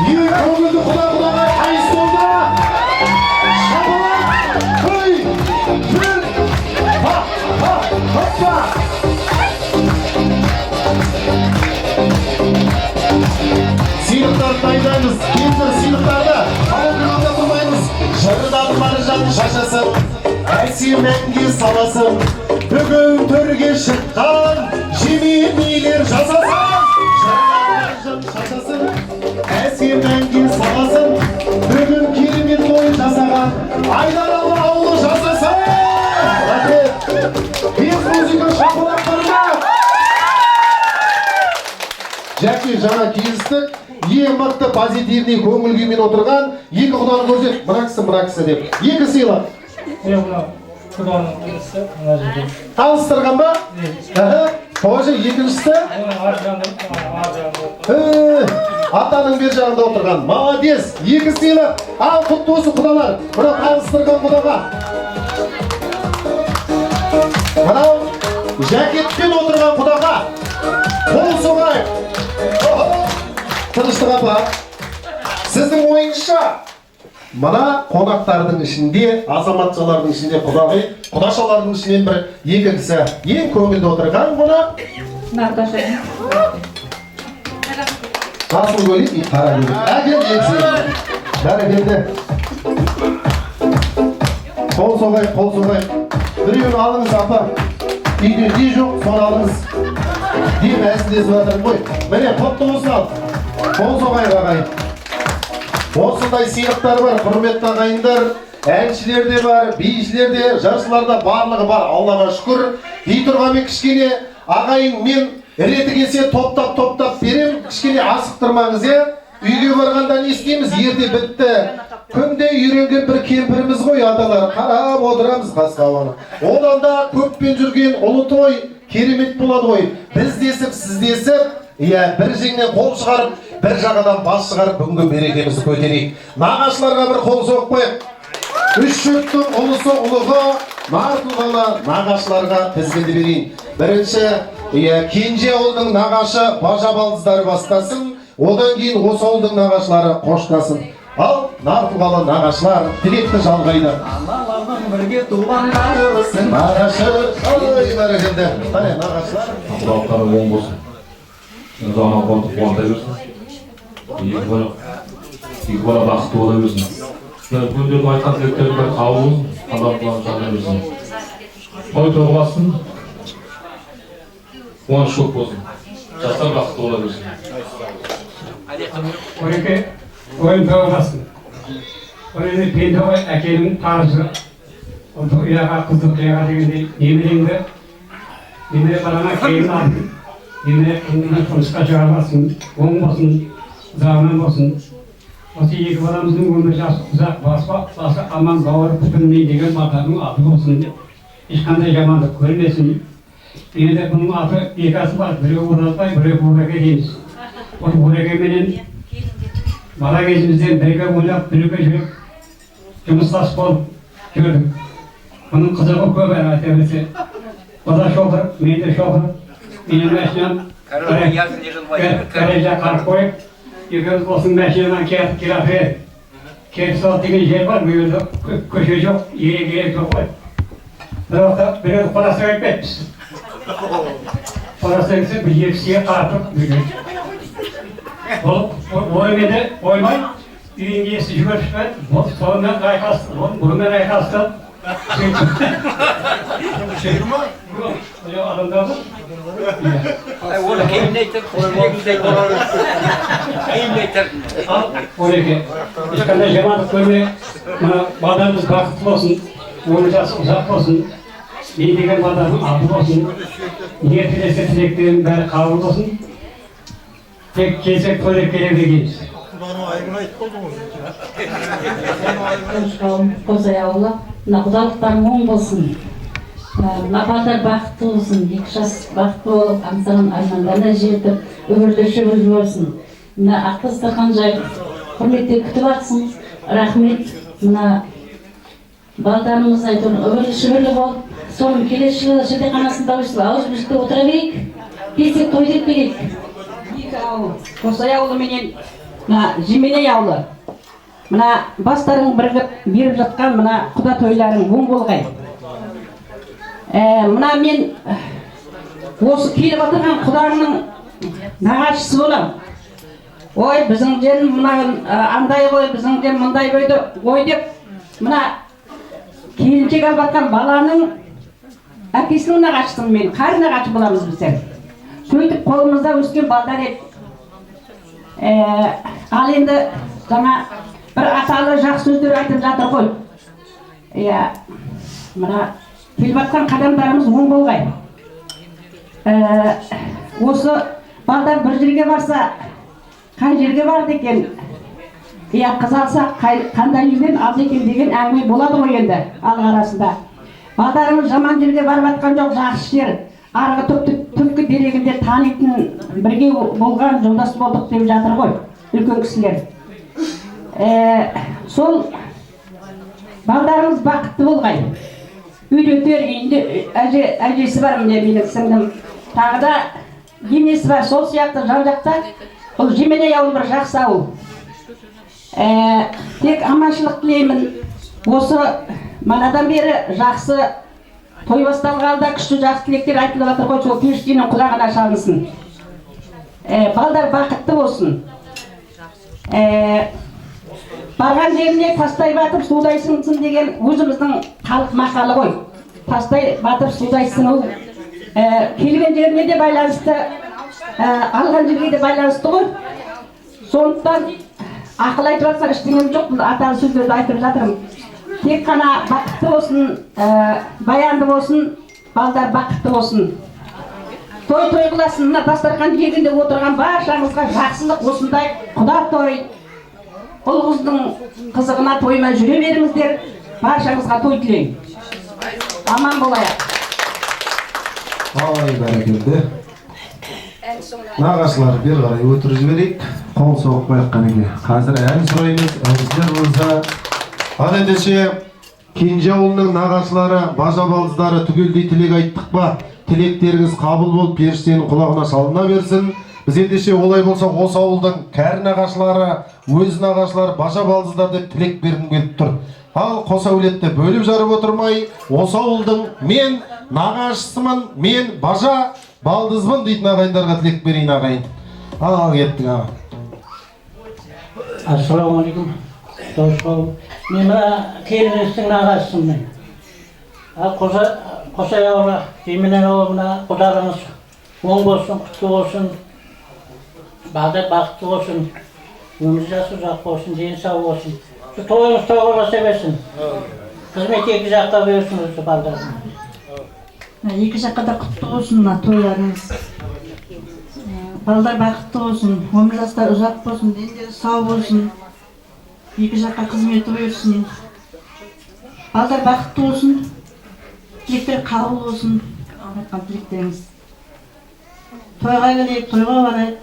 Ең көңілді құда-құдаға қайыз болды. Шапалақ, көй, бір, хоппа. Сыйлықтарды дайындаймыз, келдір сыйлықтарды, ауылдырында тұрмаймыз. Жырдан маржан шашасын, әсем әнге саласын. Бүгін төрге шыққан, жеменейлер жасасын. Жырдан маржан шашасын, әсем әнге саласын. Бүгін керемет той жасаған, Айдаралы ауылы жасасын. Рахмет, бес музыка шапалақтарына. Жәке, жаңа келістік, ең мықты позитивный көңіл күймен отырған екі құданы көрсет, мына кісі деп. Екі сыйлық. Құданың бірісі, мына жерде. Таныстырған ба? Тоже екіншісі? Атаның бер жағында отырған. Молодец, екі сыйлық. Ал құтты осы құдалар. Мына таныстырған құдаға. Мынау жакетпен отырған құдаға. Қол соғайық. Тыныштық апа, сіздің ойыңызша, мына қонақтардың ішінде, азаматшалардың ішінде құдағи, құдашалардың ішінен бір екі кісі ең көңілді отырған қонақ. Нағдаша. Асыл көлік, қара көлік. Әкел жексен. Бәрекелді. Қол соғайық. Біреуін алыңыз апа. Үйде не жоқ, соны алыңыз. Дейм әсіндесіп жатырым ғой. Міне, құтты болсын ал. Қол соғайық ағайын. Осындай сыйлықтар бар, құрметті ағайындар. Әншілер де бар, бишілер де, жаршылар да барлығы бар. Аллаға шүкір. Дей тұрғанмен кішкене ағайын, мен реті келсе топтап берем. Кішкене асықтырмаңыз, Үйге барғанда не істейміз? Ерте бітті. Күнде үйренген бір кемпіріміз ғой, аталар. Қарап отырамыз қасқауаны. Одан да көппен жүрген ұлы той керемет болады ғой. Біз десіп, сіз десіп, бір жеңнен қол шығарып, бір жағадан бас шығарып, бүгінгі мерекемізді көтерейік. Нағашыларға бір қол соғып қойып. Үш жұрттың ұлысы ұлығы, нар тұлғалы нағашыларға тізгінді берейін. Бірінші, кенже ауылдың нағашы бажабалдыздары бастасын, одан кейін осы ауылдың нағашылары қоштасын. Ал, нар тұлғалы нағашылар тілекті жалғайды. Аналарының бірге туғандар ұрысын. Нағашы, ой, бәрекелді. Қане, нағашылар. Құдалықтары оң болсын. Заман қуантай берсін. Екі бала бақытты бола берсін. Күндердің айтқан тілектерін бір қабылын, қадағыларын жағдай берсін. Той тоғыласын, қуаныш көп болсын. Жастар бақытты бола берсін. Ореке, ойын тоғыласын. Ойыны пенді әкенің тарысы. Ұяға, қызық қияға дегенде немереңді, немере балана кейін алдым. Emre bundan konuşka çağırmasın, oğun olsun, zaman olsun. Осы екі баламыздың өмір жасы ұзақ басы аман бауыры бүтінмей деген батаның аты болсын деп ешқандай жамандық көрмесін. Енді бұның аты екі аты бар, біреу Оразбай, біреу Бураке дейміз. Осы Буракеменен бала кезімізден бірге ойлап, бірге жүріп, жұмыстас болып жүрдік. Бұның қызығы көп айта берсе. O da şoför, ben de şoför. Benim meşinem Kareja Karkoy. Yıkız olsun meşinem kirafe. Kersal degen yer var, bu yerde köşe yok, yere gerek yok. Burada biraz parası etmez. Parası ise bir yeksiye artık büyük. O evde oymay, birincisi jüverşmen, sonra kaykastı, burundan kaykastı. Şey mi? Yok, adamda mı? Onu kimleytir? Oraya İskender Cemaat Köyü'ne badanımız bakıtlı olsun, oynayacağız uzak olsun, iyi degen badanın adı olsun, niyet edese dileklerin beri kabul olsun, tek kesek koyup gelebiliriz. Қозаяулы, құдалықтарың оң болсын, балдар бақытты болсын, екі жас бақытты болып, аңсаған армандарына жетіп, өмірде шүбір болсын. Мына ақ дастархан жайып, құрметте күтіп атсын, рахмет. Мына балдарымыз айтып, өмірлі шүбірлі болып, соның келесі жылы жатақханасында ауыз біршікте отыра берейік, келсек той деп берейік. Екі ауыл, Қозаяулы менен Жеменей ауылы. Мына бастарың бірігіп беріп жатқан мына құда тойларың оң болғай. Мына мен осы келіп отырған құданың нағашысы болам. Ой, біздің жен андай ғой, біздің жен мұндай ой деп, мына келіншек алып жатқан баланың әкесінің нағашысын мен, қар нағашы боламыз біздер. Сөйтіп қолымызда өскен балдар еді. Ал енді жаңа бір аталы жақсы сөздер айтып жатыр ғой. Мына келіп жатқан қадамдарымыз оң болғай. Осы балдар бір жерге барса, қай жерге барды екен? Қыз алса, қандай жерден алды екен деген әңгіме болады ғой енді халық арасында. Балдарымыз жаман жерге барып жатқан жоқ, жақсы жер. Арғы түпкі дерегінде танитын бірге болған жолдас болдық деп жатыр ғой, үлкен кісілер. Сол балдарымыз бақытты болғай. Үйретер, үйінде әжесі бар міне менің сіңдім. Тағы да енесі бар, сол сияқты жан-жақта. Бұл Жеменей ауыл бір жақсы ауыл. Тек аманшылық тілеймін. Осы манадан бері жақсы той басталғанда күшті жақсы тілектер айтылып жатыр ғой, сол періштенің құлағына шалынсын. Балдар бақытты болсын. Барған жеріне тастай батып судай сынсын деген өзіміздің халық мақалы ғой. Тастай батып судай сыну келген жеріне де байланысты, алған жерге де байланысты ғой. Сондықтан ақыл айтып жатсақ ештеңем жоқ, бұл аталы сөздерді айтып жатырмын. Тек қана бақытты болсын, баянды болсын, балдар бақытты болсын. Той қыласын, мына дастархан жегінде отырған баршаңызға жақсылық, осындай құда той, ұл қыздың қызығына тоймай жүре беріңіздер, баршаңызға той тілеймін. Аман болайық. Ай, бәрекелді. Нағашылар бері қарай өтіріп жіберейік, қол соғып қойып қанеке. Қазір ән сұраймыз, әншілер болса. Ал ендеше Кенже ауылының нағашылары, бажа балдыздары түгелдей тілек айттық па? Тілектеріңіз қабыл болып, періштенің құлағына салына берсін. Біз ендеше олай болса, осы ауылдың кәрі нағашылары, өз нағашылары, бажа балдыздар деп тілек бергім келіп тұр. Ал қос әулетті бөліп жарып отырмай, осы ауылдың мен нағашысымын, мен бажа балдызбын дейтін ағайындарға тілек берейін ағайын. Ал кеттік аға. Ассалаумағалейкум. Мен келіністің нағашысымын. Қосай ауылы, Жеменей ауылына құдағыңыз оң болсын, құтты болсын, бағдар бақытты болсын, өмір жасы ұзақ болсын, дені сау болсын. Тойыңыз той боласа берсін. Қызмет екі жаққа берсін осы балдардың. Екі жаққа да құтты болсын тойларыңыз. Балдар бақытты болсын, өмір жастар ұзақ болсын, дендері сау болсын, екі жаққа қызметі берсін. Балдар бақытты болсын, тілектер қабыл болсын, айтқан тілектеріңіз. Тойға келейік, тойға барайық,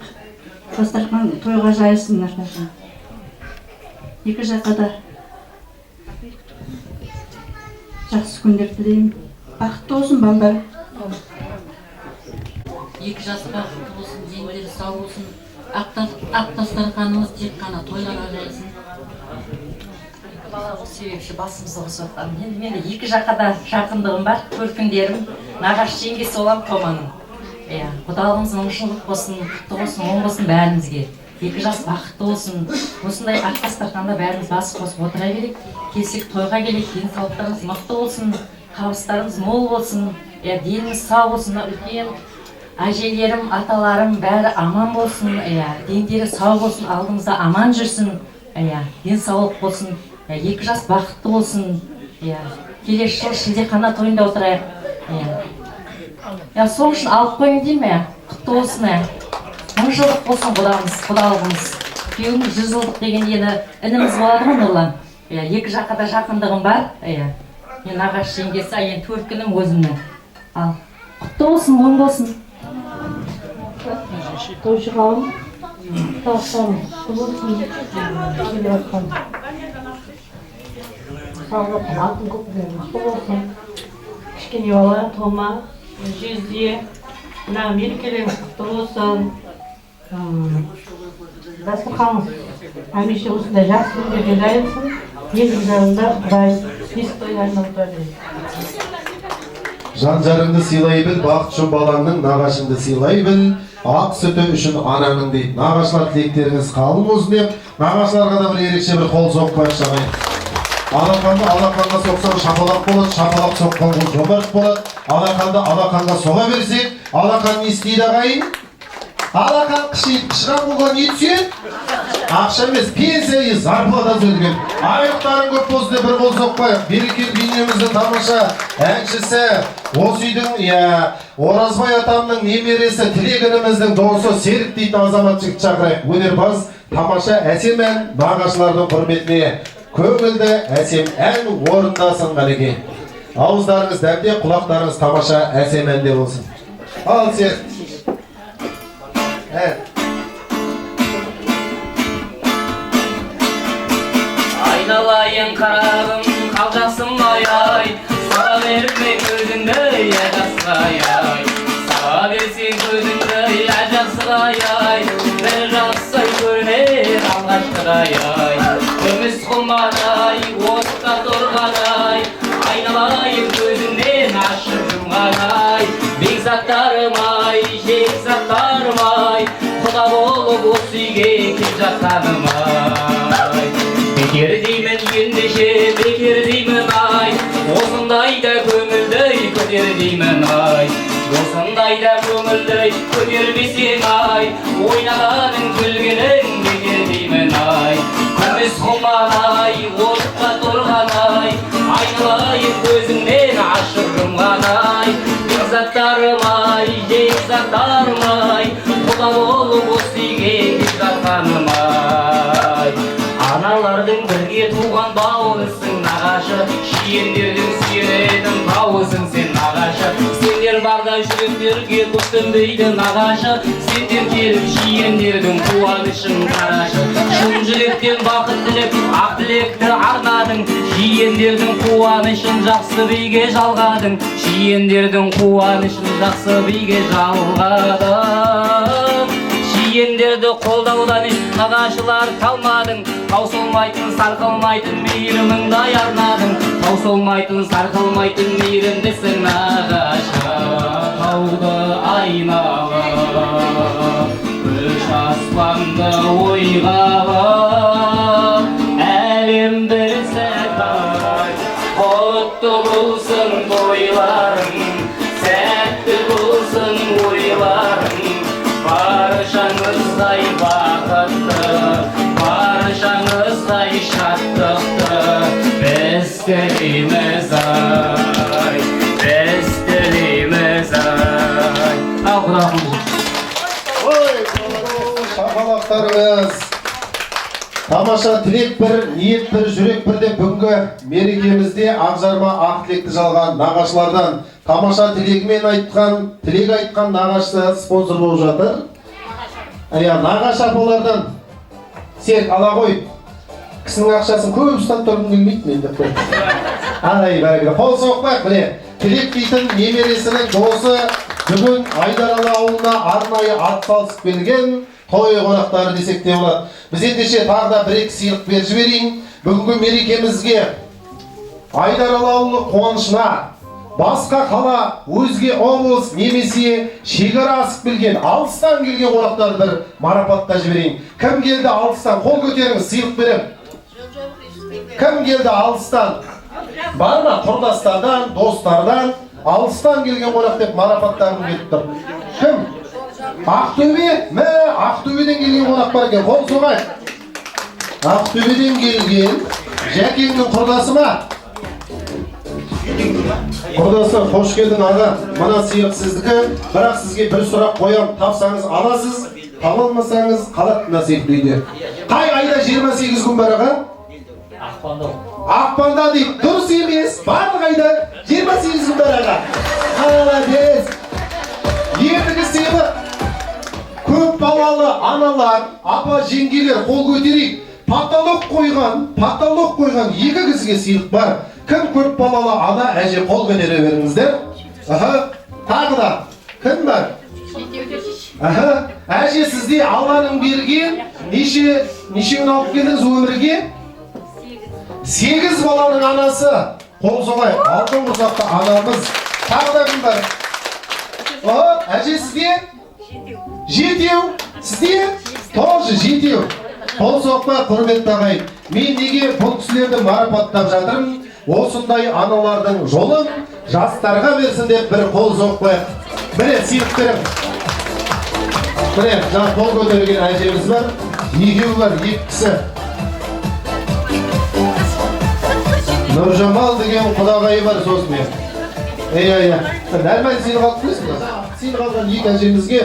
дастархан тойға жайылсын әрқашан. Екі жаққа да жақсы күндер тілеймін. Бақытты болсын балдар. Екі жасы бақытты болсын, дендері сау болсын, ақ дастарханымыз тек қана тойларға жайылсын. Бала себепші басымызды қосып жатқан. Енді менде екі жаққа да жақындығым бар, көркіндерім, нағашы жеңгесі боламын Томаның. Құдалығымыз оңшылық болсын, құтты болсын, оң болсын бәрімізге. Екі жас бақытты болсын, осындай ақ дастарханда бәріміз бас қосып отыра берейік. Келсек тойға келейік, денсаулықтарымыз мықты болсын, табыстарымыз мол болсын, деніміз сау болсын, үлкен әжелерім, аталарым бәрі аман болсын, дендері сау болсын, алдымызда аман жүрсін, денсаулық болсын, екі жас бақытты болсын, келесі жыл шілдехана тойында отырайық. Сол үшін алып қойын деймін, құтты болсын, 10 жылдық болсын құдалығымыз. Күйеуіміз 100 жылдық деген ені ініміз болады ғой Нұрлан. Екі жаққа да жақындығым бар. Мен нағашы жеңгесі, енді төркінім өзімнің. Ал құтты болсын, оң болсын. Тойшы қауым, тауықтарым, құтты болсын, келіп жатқан. Саулық, алтын көпірген, құтты болсын. Кішкене бала, Тома, Жезде, мерекелеріңіз құтты болсын. Дастарханымыз әмеше осындай жақсы күндерге жайылсын. Екі жағында Құдай бесік тойларына отыра береді. Жан-жарыңды сыйлай біл, бақытшы балаңның нағашыңды сыйлай біл, ақ сүті үшін ананың дейді. Нағашылар тілектеріңіз қалың болсын деп, нағашыларға да бір ерекше бір қол соқпайық шағайын. Алақанға соқсаң шапалақ болады, шапалақ соққан қол жомарт болады. Алақанға соға берсек, алақан не істейді ағайын? Алақан қышиып, қышқан қолға не түседі? Ақша емес, пенсия, зарплата сөйлеген. Аяқтарын көп болсын деп бір қол соқпайық. Берекелі бейнеміздің тамаша әншісі, осы үйдің Оразбай атамның немересі, тілегініміздің досы Серік дейтін азамат жігіт шақырайық. Өнерпаз, тамаша әсем ән, нағашылардың құрметіне көңілді әсем ән орындасын Ғалеке. Ауыздарыңыз дәмде, құлақтарыңыз тамаша әсем әнде болсын. Ал Серік. Айналайын қарағым, қалжақсым ай-ай, саға берме көзіңді, әжасығай-ай. Саға берсең көзіңді, әжасығай-ай, бір жақсай көрінер алғашқырай-ай. Көміс құлмадай, отқа тұрғадай, айналайын көзіңден ашып жұмғадай. Бекзаттарым-ай, жексаттарым-ай, құда болып осы үйге кеп жатқаным-ай. Бекер деймін ендеше, бекер деймін ай, осындай да көңілді көтер деймін ай. Осындай да көңілді көтермесең ай, ойнағаның күлгенің бекер деймін ай. Күміс құлмадай, отқа тұрғанай, айналайын көзіңнен ашып жұмғанай. Бекзаттарым-ай, жексаттарым-ай, құда болып осы үйге кеп жатқаным-ай. Аналардың бірге туған бауырысың нағашы, жиендердің сүйенетін тауысың сен нағашы. Сендер барда жүректерге көктембейді нағашы, сендер келіп жиендердің қуанышын қарашы. Шын жүректен бақыт тілеп, ақ тілекті арнадың, жиендердің қуанышын жақсы биге жалғадың. Жиендердің қуанышын жақсы биге жалғадың. Жиендерді қолдаудан еш нағашылар қалмадың, таусылмайтын, сарқылмайтын мейіріміңді арнадың. Таусылмайтын, сарқылмайтын мейірімдісің нағашы. Тауды айналып, үш аспанды ойғалып, әлем бір сәттай, құтты болсын тойларың, сәтті болсын ойларың. Баршаңыздай бақытты, баршаңыздай шаттықты біз тілейміз ай, біз тілейміз ай. Ал құда қонақтарымыз. Тамаша тілек бір, ниет бір, жүрек бір деп бүгінгі мерекемізде Ақжарма ақ тілекті жалған нағашылардан тамаша тілегімен айтқан, тілек айтқан нағашы спонсор болып жатыр. Нағашы апалардан серік ала қой. Кісінің ақшасын көп ұстап тұрғым келмейді мен деп қой. Бәрекелді. Қол соқпайық, міне. Тілек дейтін немересінің досы бүгін Айдаралы ауылына арнайы атсалысып келген той қонақтары десек те болады. Біз ендеше тағы да бір-екі сыйлық беріп жіберейін. Бүгінгі мерекемізге Айдаралы ауылы қуанышына басқа қала, өзге облыс немесе шекара асып келген, алыстан келген қонақтарды бір марапатта жіберейін. Кім келді алыстан? Қол көтеріңіз, сыйлық беремін. Кім келді алыстан? Бар ма? Құрдастардан, достардан, алыстан келген қонақ деп марапаттарым кетіп тұр. Кім? Ақтөбе? Мә, Ақтөбеден келген қонақ бар екен, қол соғайық. Ақтөбеден келген Жәкеңнің құрдасы ма? Құрдасы, қош келдің аға. Мына сыйлық сіздікі, бірақ сізге бір сұрақ қоям. Тапсаңыз аласыз, табылмасаңыз қалады насип дейді. Қай айда 28 күн бар аға? Ақпанда дейді. Дұрыс емес, барлық айда 28 күн бар аға. Молодец. Ендігі сыйлық. Көп балалы аналар, апа жеңгелер қол көтерейік. Потолок қойған екі кісіге сыйлық бар. Кім көп балалы ана, әже қол көтере беріңіздер. Тағы да. Кім бар? Әже сізде Алланың берген нешеуін алып келдіңіз өмірге? 8 баланың анасы. Қол соғайық. Алтын құрсақты анамыз. Тағы да кім бар? Әже сізде? 7. Сізде? Тоже 7. Қол соқпай, құрметті ағайын. Мен неге бұл кісілерді марапаттап жатырмын? Осындай аналардың жолын жастарға берсін деп бір қол соқпай. Міне сыйлық берем. Міне жаңа қол көтерген әжеміз бар. Екеуі бар, 2 кісі. Нұржамал деген құдағайы бар сосын мен. Нәлмай сыйлық алып келесің ба? Сыйлық алған 2 әжемізге.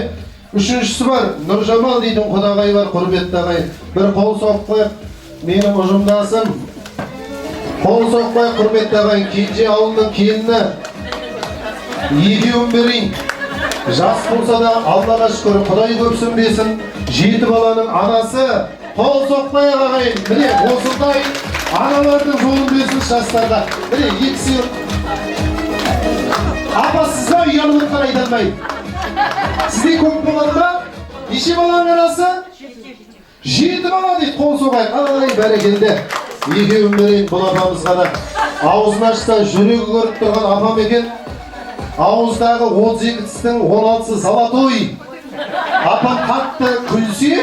Үшіншісі бар, Нұржамал дейтін құдағайы бар, құрметті ағайын. Бір қол соқпай, менің ұжымдасым. Қол соқпай, құрметті ағайын, Кенже ауылының келіні. Екеуін берейін. Жас болса да Аллаға шүкір, Құдай көпсін бесін. 7 баланың анасы. Қол соқпай ағайын. Міне, осындай аналардың жолын бесін жастарға. Міне, 2 сыйлық. Апа сізге ұялығын қарайды алмайды. Сізде көп баланы ба? Неше баланың анасы? 7 бала дейді, қол соғайық. Бәрекелді. Екеуін берейін бұл апамызға да. Аузын ашса жүрегі көріп тұрған апам екен. Ауыздағы 32 тістің 16-сы золотой. Апам қатты күлсе,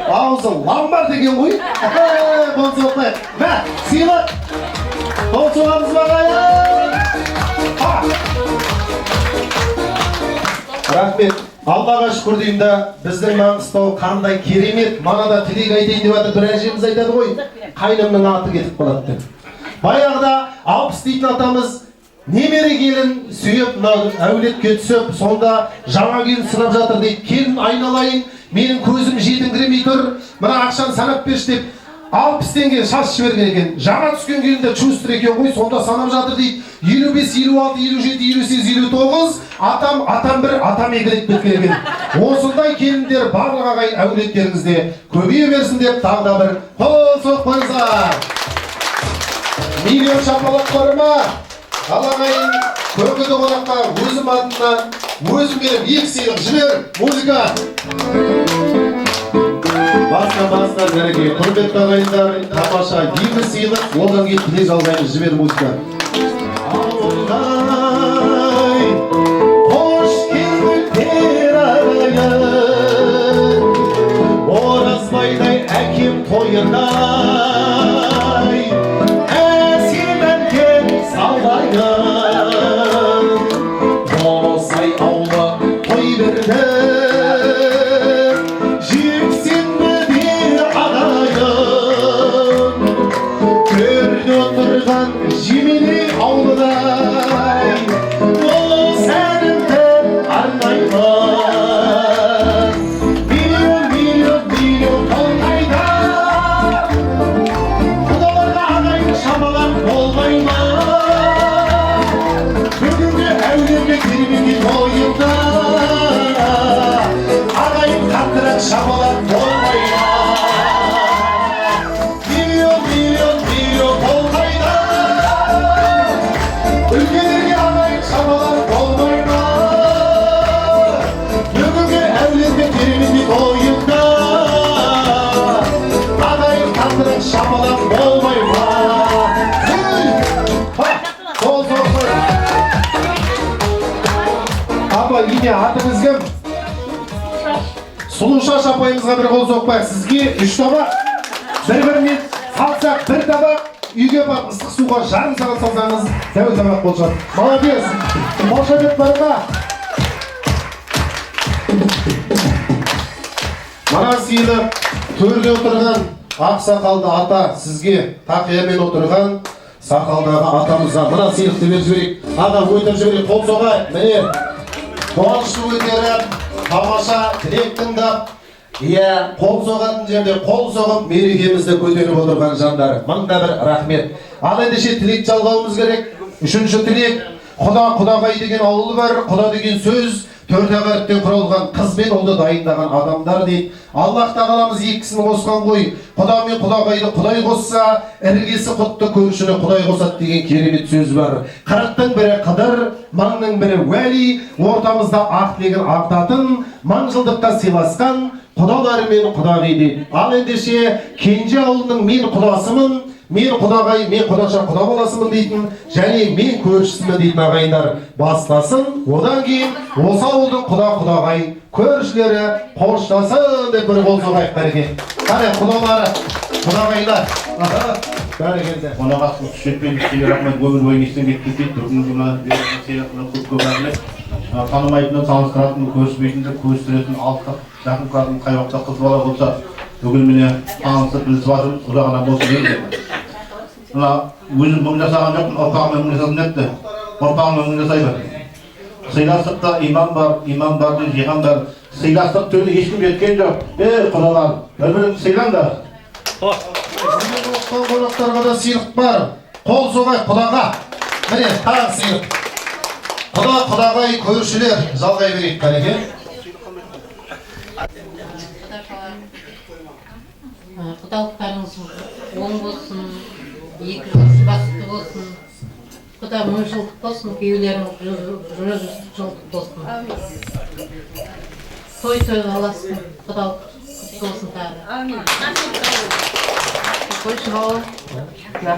аузы ламбар деген ғой. Қол соқпай. Мә, сыйлық. Қол соғамыз бағайын. Рахмет. Аллаға шүкір деймін да, біздің Маңғыстау қандай керемет, мана да тілек айтайын деп жатыр, бір әжеміз айтады ғой, қайнымның аты кетіп қалады деп. Баяғыда 60 дейтін атамыз немере келін сүйіп, әулетке түсіп, сонда жаңа келін сынап жатыр дейді. Келін айналайын, менің көзім жетіңкіремей тұр, мына ақшаны санап берші деп 60 теңге шаш жіберген екен. Жаңа түскен келінде чустр екен ғой, сонда санап жатыр дейді. 55, 56, 57, 58, 59, атам бір, атам 2 деп кеткен екен. Осындай келіндер барлық ағайын әулеттеріңізде көбейе берсін деп тағы да бір қол соқпаңыздар. Миллион шапалақ бар ма? Ал ағайын көркеді қонаққа өзім атынан өзім беріп 2 сыйлық жібер. Музыка. Басына бәрекелді. Құрметті ағайындар, тамаша 2 сыйлық, одан кейін тілек жалғаймыз. Жібер музыка. Ауылдай, қош келдіңдер ағайын, Оразбайдай әкем тойындай, әсем әнген салдайын, Боросай ауылы той берді. Жемелей ауылдай, ол сәнімді арнаймын. Миллион Міне, атыңыз кім? Сұлушаш апайымызға бір қол соқпайық. Сізге 3 табақ, бір-бірінен салсақ 1 табақ, үйге барып ыстық суға жарым сағат салсаңыз, дәу табақ болжат. Молодец! Молшабет бар ма? Мана сыйлық төрде отырған ақсақалды ата, сізге тақиямен отырған сақалдағы атамызға мына сыйлықты беріп жіберейік. Аға өтіп жіберейік, қол соғайық. Міне, қуанышты өтеріп, тамаша тілек тыңдап, қол соғатын жерде қол соғып, мерекемізді көтеріп отырған жандар. Мыңда бір рахмет. Ал ендеше тілек жалғауымыз керек. 3-ші тілек, Құдағай деген ауыл бар, Құда деген сөз, 4 ағарыптен құралған қыз бен ұлды дайындаған адамдар дейді. Аллах тағаламыз екісін қосқан ғой. Құда мен Құдағайды Құдай қосса, іргесі құтты көршіні Құдай қосады деген керемет сөз бар. 40-тың бірі Қыдыр, маңның бірі Уәли, ортамызда ақ тілегін ақтатын, маңжылдықта сыйласқан Құдалары мен Құдағи дейді. Ал ендеше Кенже ауылының мен құдасымын, мен Құдағай, мен Құдаша Құда баласымын дейтін, және мен көршісімін дейтін ағайындар бастасын. Одан кейін осы ауылдың Құдағай көршілері қоштасын деп бір қол соғайық бәрекелді. Қане Құдалары, Құдағайлар. Бәрекелді. Қонаға құс жетпен сізге рахмет, өмір бойы естен кетті дейді. Бүгінгі көп рахмет. Танымайтынды, таныстыратынды, көріспейтінді, көрістіретін, алыстық, жақын қатын қай уақытта қыз бала болса, бүгін міне танысып білісіп жатырмыз, ұзағына болсын дейді. Мына өзім мың жасаған жоқпын, ұрпағыммен мың жасадым депті. Ұрпағыммен мың жасайды. Сыйластықта иман бар деп жиған бар. Сыйластық төлі ешкім жеткен жоқ. Құдалар, бір-біріңді сыйлаңдар. Қонақтарға да сыйлық бар. Қол соғай Құдаға. Міне, тағы сыйлық. Құдағай көршілер жалғай берейік бәреке. Құдалықтарыңыз оң болсын, екіліңіз бақытты болсын. Құда мың жылдық болсын, күйеулеріңіз 100 жылдық болсын. Той қаласын, құдалық болсын тағы.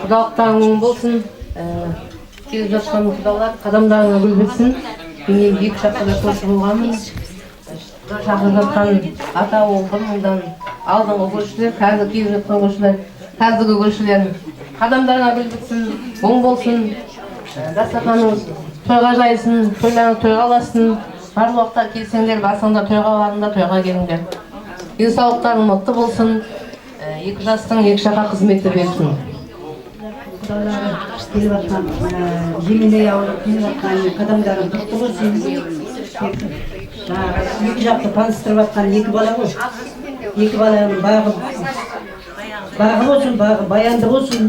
Құдалықтарың оң болсын. Келіп жатқан құдалар қадамдарына гүл бітсін. Мен 2 шақырда көрші болғанмын. Шақырып жатқан ата оғылдан алдыңғы көршілер, қазір келіп жатқан көршілер, қазіргі көршілер қадамдарына гүл бітсін, оң болсын. Дастарханыңыз тойға жайсын, тойларыңыз тойға аласын. Барлық уақытта келсеңдер, басыңда тойға барыңдар, тойға келіңдер. Денсаулықтарың мықты болсын. 2 жастың 2 жаққа қызметі берсін. Келіп жатқан жеңілдей ауылып келіп жатқан қадамдарын құтты болсын. 2 жақты таныстырып жатқан 2 бала ғой. 2 баланың бағы болсын, баянды болсын.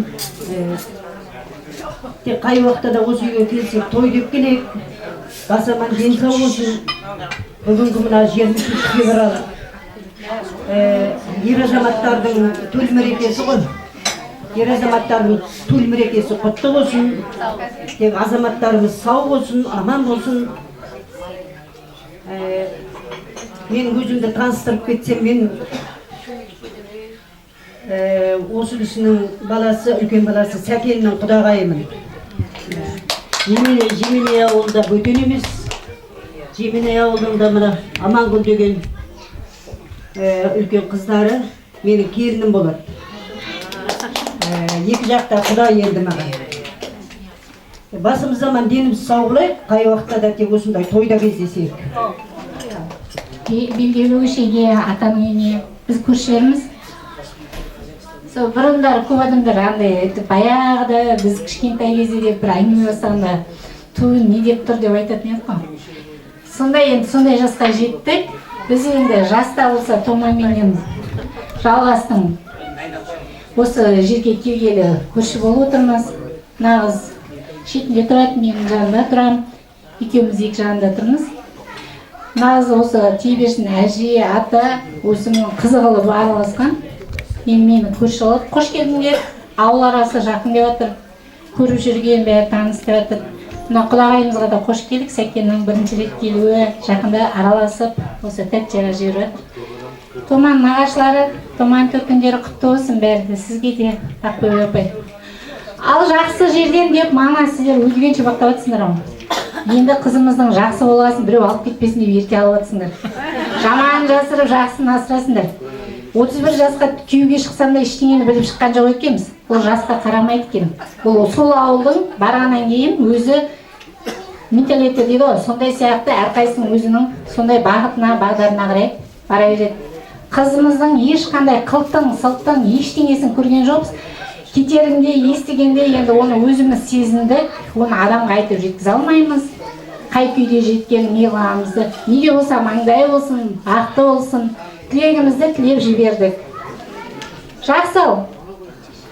Тек қай уақытта да осы үйге келсек той деп келейік. Басаман денсау болсын. Бүгінгі мына 23 февраль ер азаматтардың төл мерекесі ғой. Ер азаматтардың төл мерекесі құтты болсын. Тек азаматтарымыз сау болсын, аман болсын. Мен өзімді таныстырып кетсем, мен осы кісінің баласы, үлкен баласы Сәкеннің Құдағайымын. Жеменей ауылда бөтен емес. Жеменей ауылында мына Амангүл деген үлкен қыздары менің келінім болады. 2 жақта Құдай енді маған. Басымыз заман деніміз сау болайық, қай уақытта да тек осындай тойда кездесейік. Белгілі өшеге атаның үйіне біз көршілеріміз. Сол бұрындар көп адамдар андай баяғыда біз кішкентай кезде бір әңгіме бастағанда той не деп тұр деп айтатын едік қой. Сондай жасқа жеттік. Біз енді жаста болса томаменен жалғастың. Осы жерге келгелі көрші болып отырмыз. Нағыз шетінде тұрады, менің жанында тұрам. Екеуміз 2 жағында тұрмыз. Нағыз осы Тейбершін әже, ата, өзінің қызы қылып араласқан. Мені көрші алып, қош келдіңдер. Ауыл арасы жақын деп жатыр. Көріп жүрген бәрі таныстырып жатыр. Мына Құдағайымызға да қош келдік. Сәкеннің бірінші рет келуі, жақында араласып, осы тәтчаға жүріп жатыр. Томан нағашылары, Томан төркіндері құтты болсын бәрді. Сізге де тақпай өпай. Ал жақсы жерден деп мана сіздер өлгенше бақтап жатсыңдар ау. Енді қызымыздың жақсы болғасын біреу алып кетпесін деп ерте алып жатсыңдар. Жаман жасырып жақсысын асырасыңдар. 31 жасқа күйеуге шықсам да ештеңені біліп шыққан жоқ екенбіз. Ол жасқа қарамайды екен. Ол сол ауылдың барғаннан кейін өзі менталитет дейді ғой, сондай сияқты әрқайсының өзінің сондай бағытына, бағдарына қарай бара береді. Қызымыздың ешқандай қылтың, сылтың, ештеңесін көрген жоқпыз. Кетерінде, естігенде енді оны өзіміз сезіндік, оны адамға айтып жеткізе алмаймыз. Қай күйде жеткенін, не қыламызды, неге болса маңдай болсын, бақытты болсын, тілегімізді тілеп жібердік. Жақсы ау,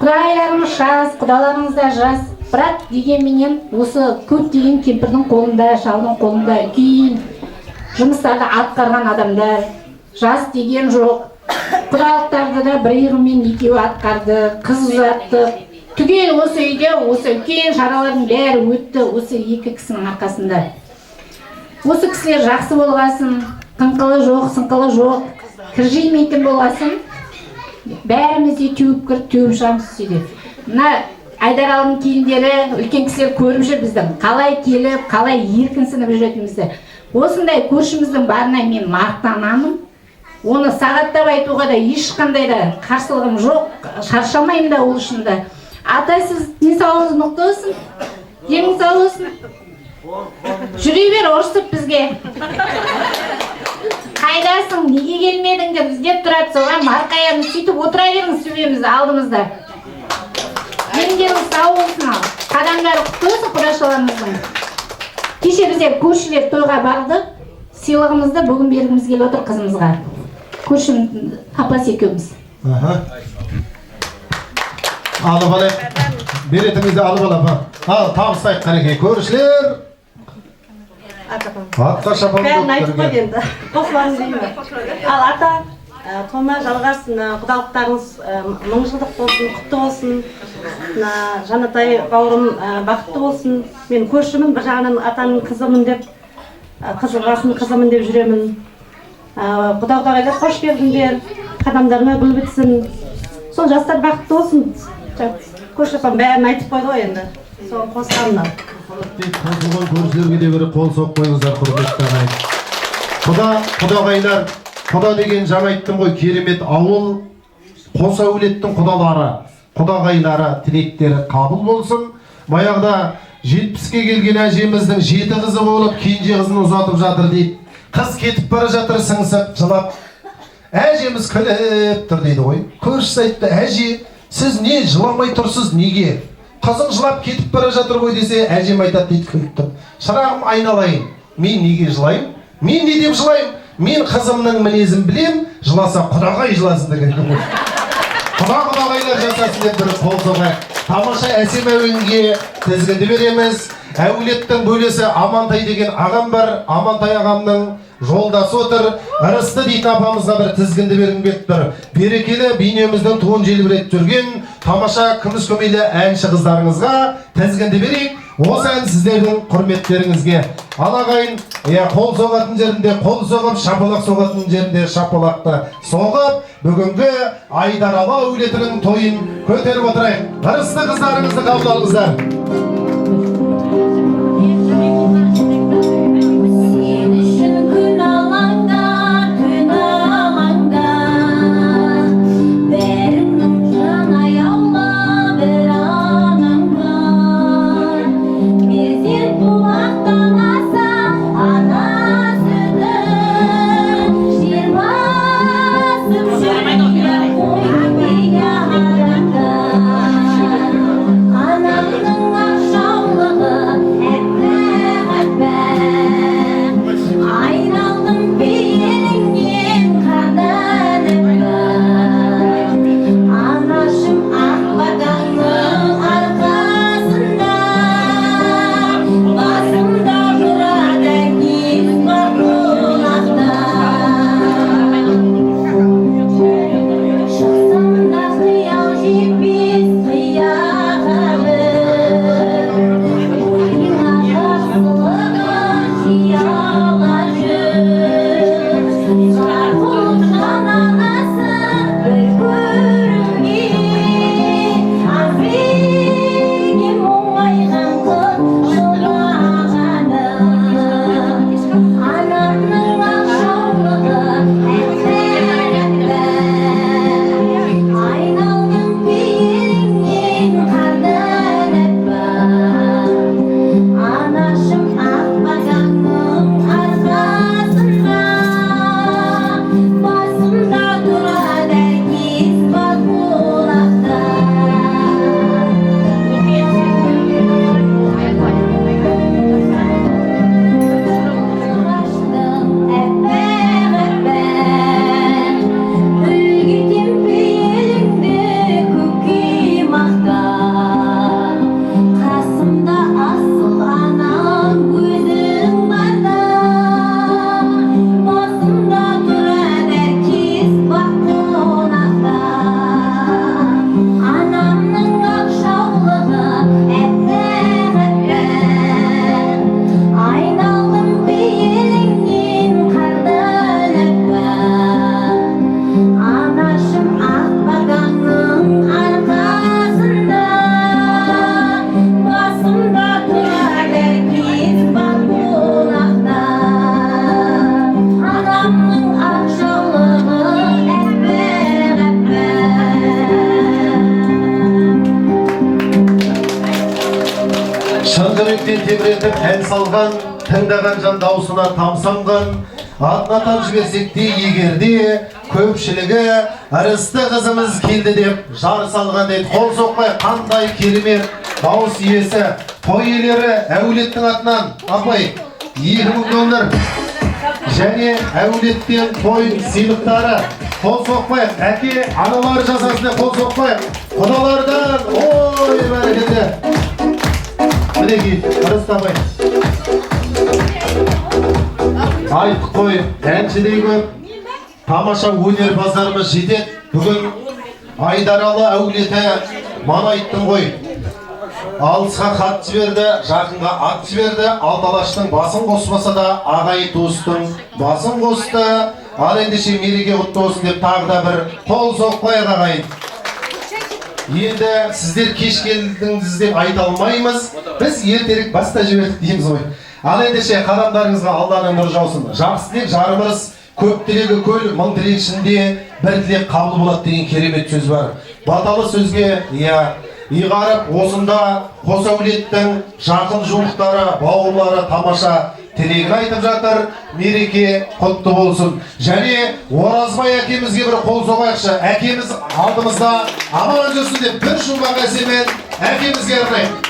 құдағайларымыз жас, құдаларымыз да жас, бірақ дегенменен осы көптеген кемпірдің қолында, шалдың қолында үлкен жұмыстарды атқарған адамдар, жас деген жоқ. Құдалықтарды да бір иығымен екеуі атқарды, қыз ұзатты. Түгел осы үйде осы үлкен шаралардың бәрі өтті осы екі кісінің арқасында. Осы кісілер жақсы болғасын, қыңқылы жоқ, сыңқылы жоқ, кір жемейтін болғасын, бәріміз де теуіп кіріп теуіп шығамыз сөйде. Мына Айдаралының келіндері, үлкен кісілер көріп жүр біздің, қалай келіп, қалай еркінсініп жүретінімізді. Осындай көршіміздің барына мен мақтанамын. Оны сағаттап айтуға да ешқандай да қарсылығым жоқ, шаршамаймын да ол үшін де. Ата, сіз денсаулығыңыз мықты болсын, деніңіз сау болсын. Жүре бер ұрсып бізге. Қайдасың, неге келмедің деп іздеп тұрады, соған марқаямыз, сөйтіп отыра беріңіз сөйлеміз алдымызда. Дендеріңіз сау болсын ал. Қадамдары құтты болсын құдашаларымыздың. Кеше біздер көршілер тойға бардық, сыйлығымызды бүгін бергіміз келіп отыр қызымызға. Көршім апасы екеуміз. Алып алайық. Беретімізді алып алап. Ал, табыстайық қанекей. Көршілер. Атқа шапалып бәрін айтып қой енді. Қосыларыңыз деймі? Ал ата, тойма жалғасын, құдалықтарыңыз мың жылдық болсын, құтты болсын. Жанатай бауырым бақытты болсын. Мен көршімін, бір жағынан атаның қызымын деп, қызымын деп жүремін. Құдағайлар қош келдіңдер, қадамдарына гүл бітсін. Сол жастар бақытты болсын. Көрші апам бәрін айтып қойды ғой енді. Соны қосқанына. Қосылған көршілерге де бір қол соқ қойыңыздар, құрметті ағайын. Құдағайлар, құда деген жаңа айттым ғой, керемет ауыл, қос әулеттің құдалары, құдағайлары, тілектері қабыл болсын. Баяғыда 70-ке келген әжеміздің 7 қызы болып, кенже қызын ұзатып жатыр дейді. Қыз кетіп бара жатыр, сыңсып, жылап. Әжеміз күліп тұр дейді ғой. Көршісі айтты, әже, сіз не жыламай тұрсыз, неге? Қызың жылап кетіп бара жатыр ғой десе, әжем айтады дейді күліп тұр. Шырағым айналайын, мен неге жылайым? Мен не деп жылайым? Мен қызымның мінезін білем, жыласа құдағай жыласын деген ғой. Құдағайлар жасасын деп бір қол соғайық. Тамаша әсем әуенге тізгінді береміз. Әулеттің бөлесі Амантай деген ағам бар. Амантай ағамның жолдасы отыр. Ырысты дейтін апамызға бір тізгінді бергім тұр. Берекелі бейнеміздің туын желбіретіп жүрген тамаша күміс көмейлі әнші қыздарыңызға тізгінді берейік. Осы ән сіздердің құрметтеріңізге. Ал ағайын, қол соғатын жерінде қол соғып, шапалақ соғатын жерінде шапалақты соғып, бүгінгі Айдаралы әулетінің тойын көтеріп отырайық. Ырысты қыздарыңызды қабыл алыңыздар. Anamның шын жүректен тебіретіп ән салған, тыңдаған жан даусына тамсанған, атын атап жіберсек те егерде көпшілігі ырысты қызымыз келді деп жар салған еді. Қол соқпай қандай керемет дауыс иесі, той иелері әулеттің атынан апай 2000 доллар және әулеттен той сыйлықтары. Қол соқпай, әке аналар жасасын деп қол соқпай, құдалардан ой бәрекелді. Мінекей, ырыстабай. Айттық қой, әншідей көп, тамаша өнерпаздарымыз жетеді. Бүгін Айдаралы әулеті мана айттың ғой. Алысқа хат жіберді, жақынға ат жіберді. Алталаштың басын қоспаса да ағай туыстың басын қосты. Ал ендеше мереке құтты болсын деп тағы да бір қол соқпайық ағайын. Енді сіздер кеш келдіңіз деп айта алмаймыз. Біз ертерек баста жібердік дейміз ғой. Ал ендеше қадамдарыңызға Алланың нұры жаусын. Жақсы тілек жарымыз, көп тілегі көл, мың тілек ішінде бір тілек қабыл болады деген керемет сөз бар. Баталы сөзге, иғарып осында қос әулеттің жақын жуықтары, бауырлары тамаша тілегін айтып жатыр. Мереке құтты болсын. Және Оразбай әкемізге бір қол соғайықшы. Әкеміз алдымызда аман жүрсін деп бір шумақ әсемен әкемізге арнайық.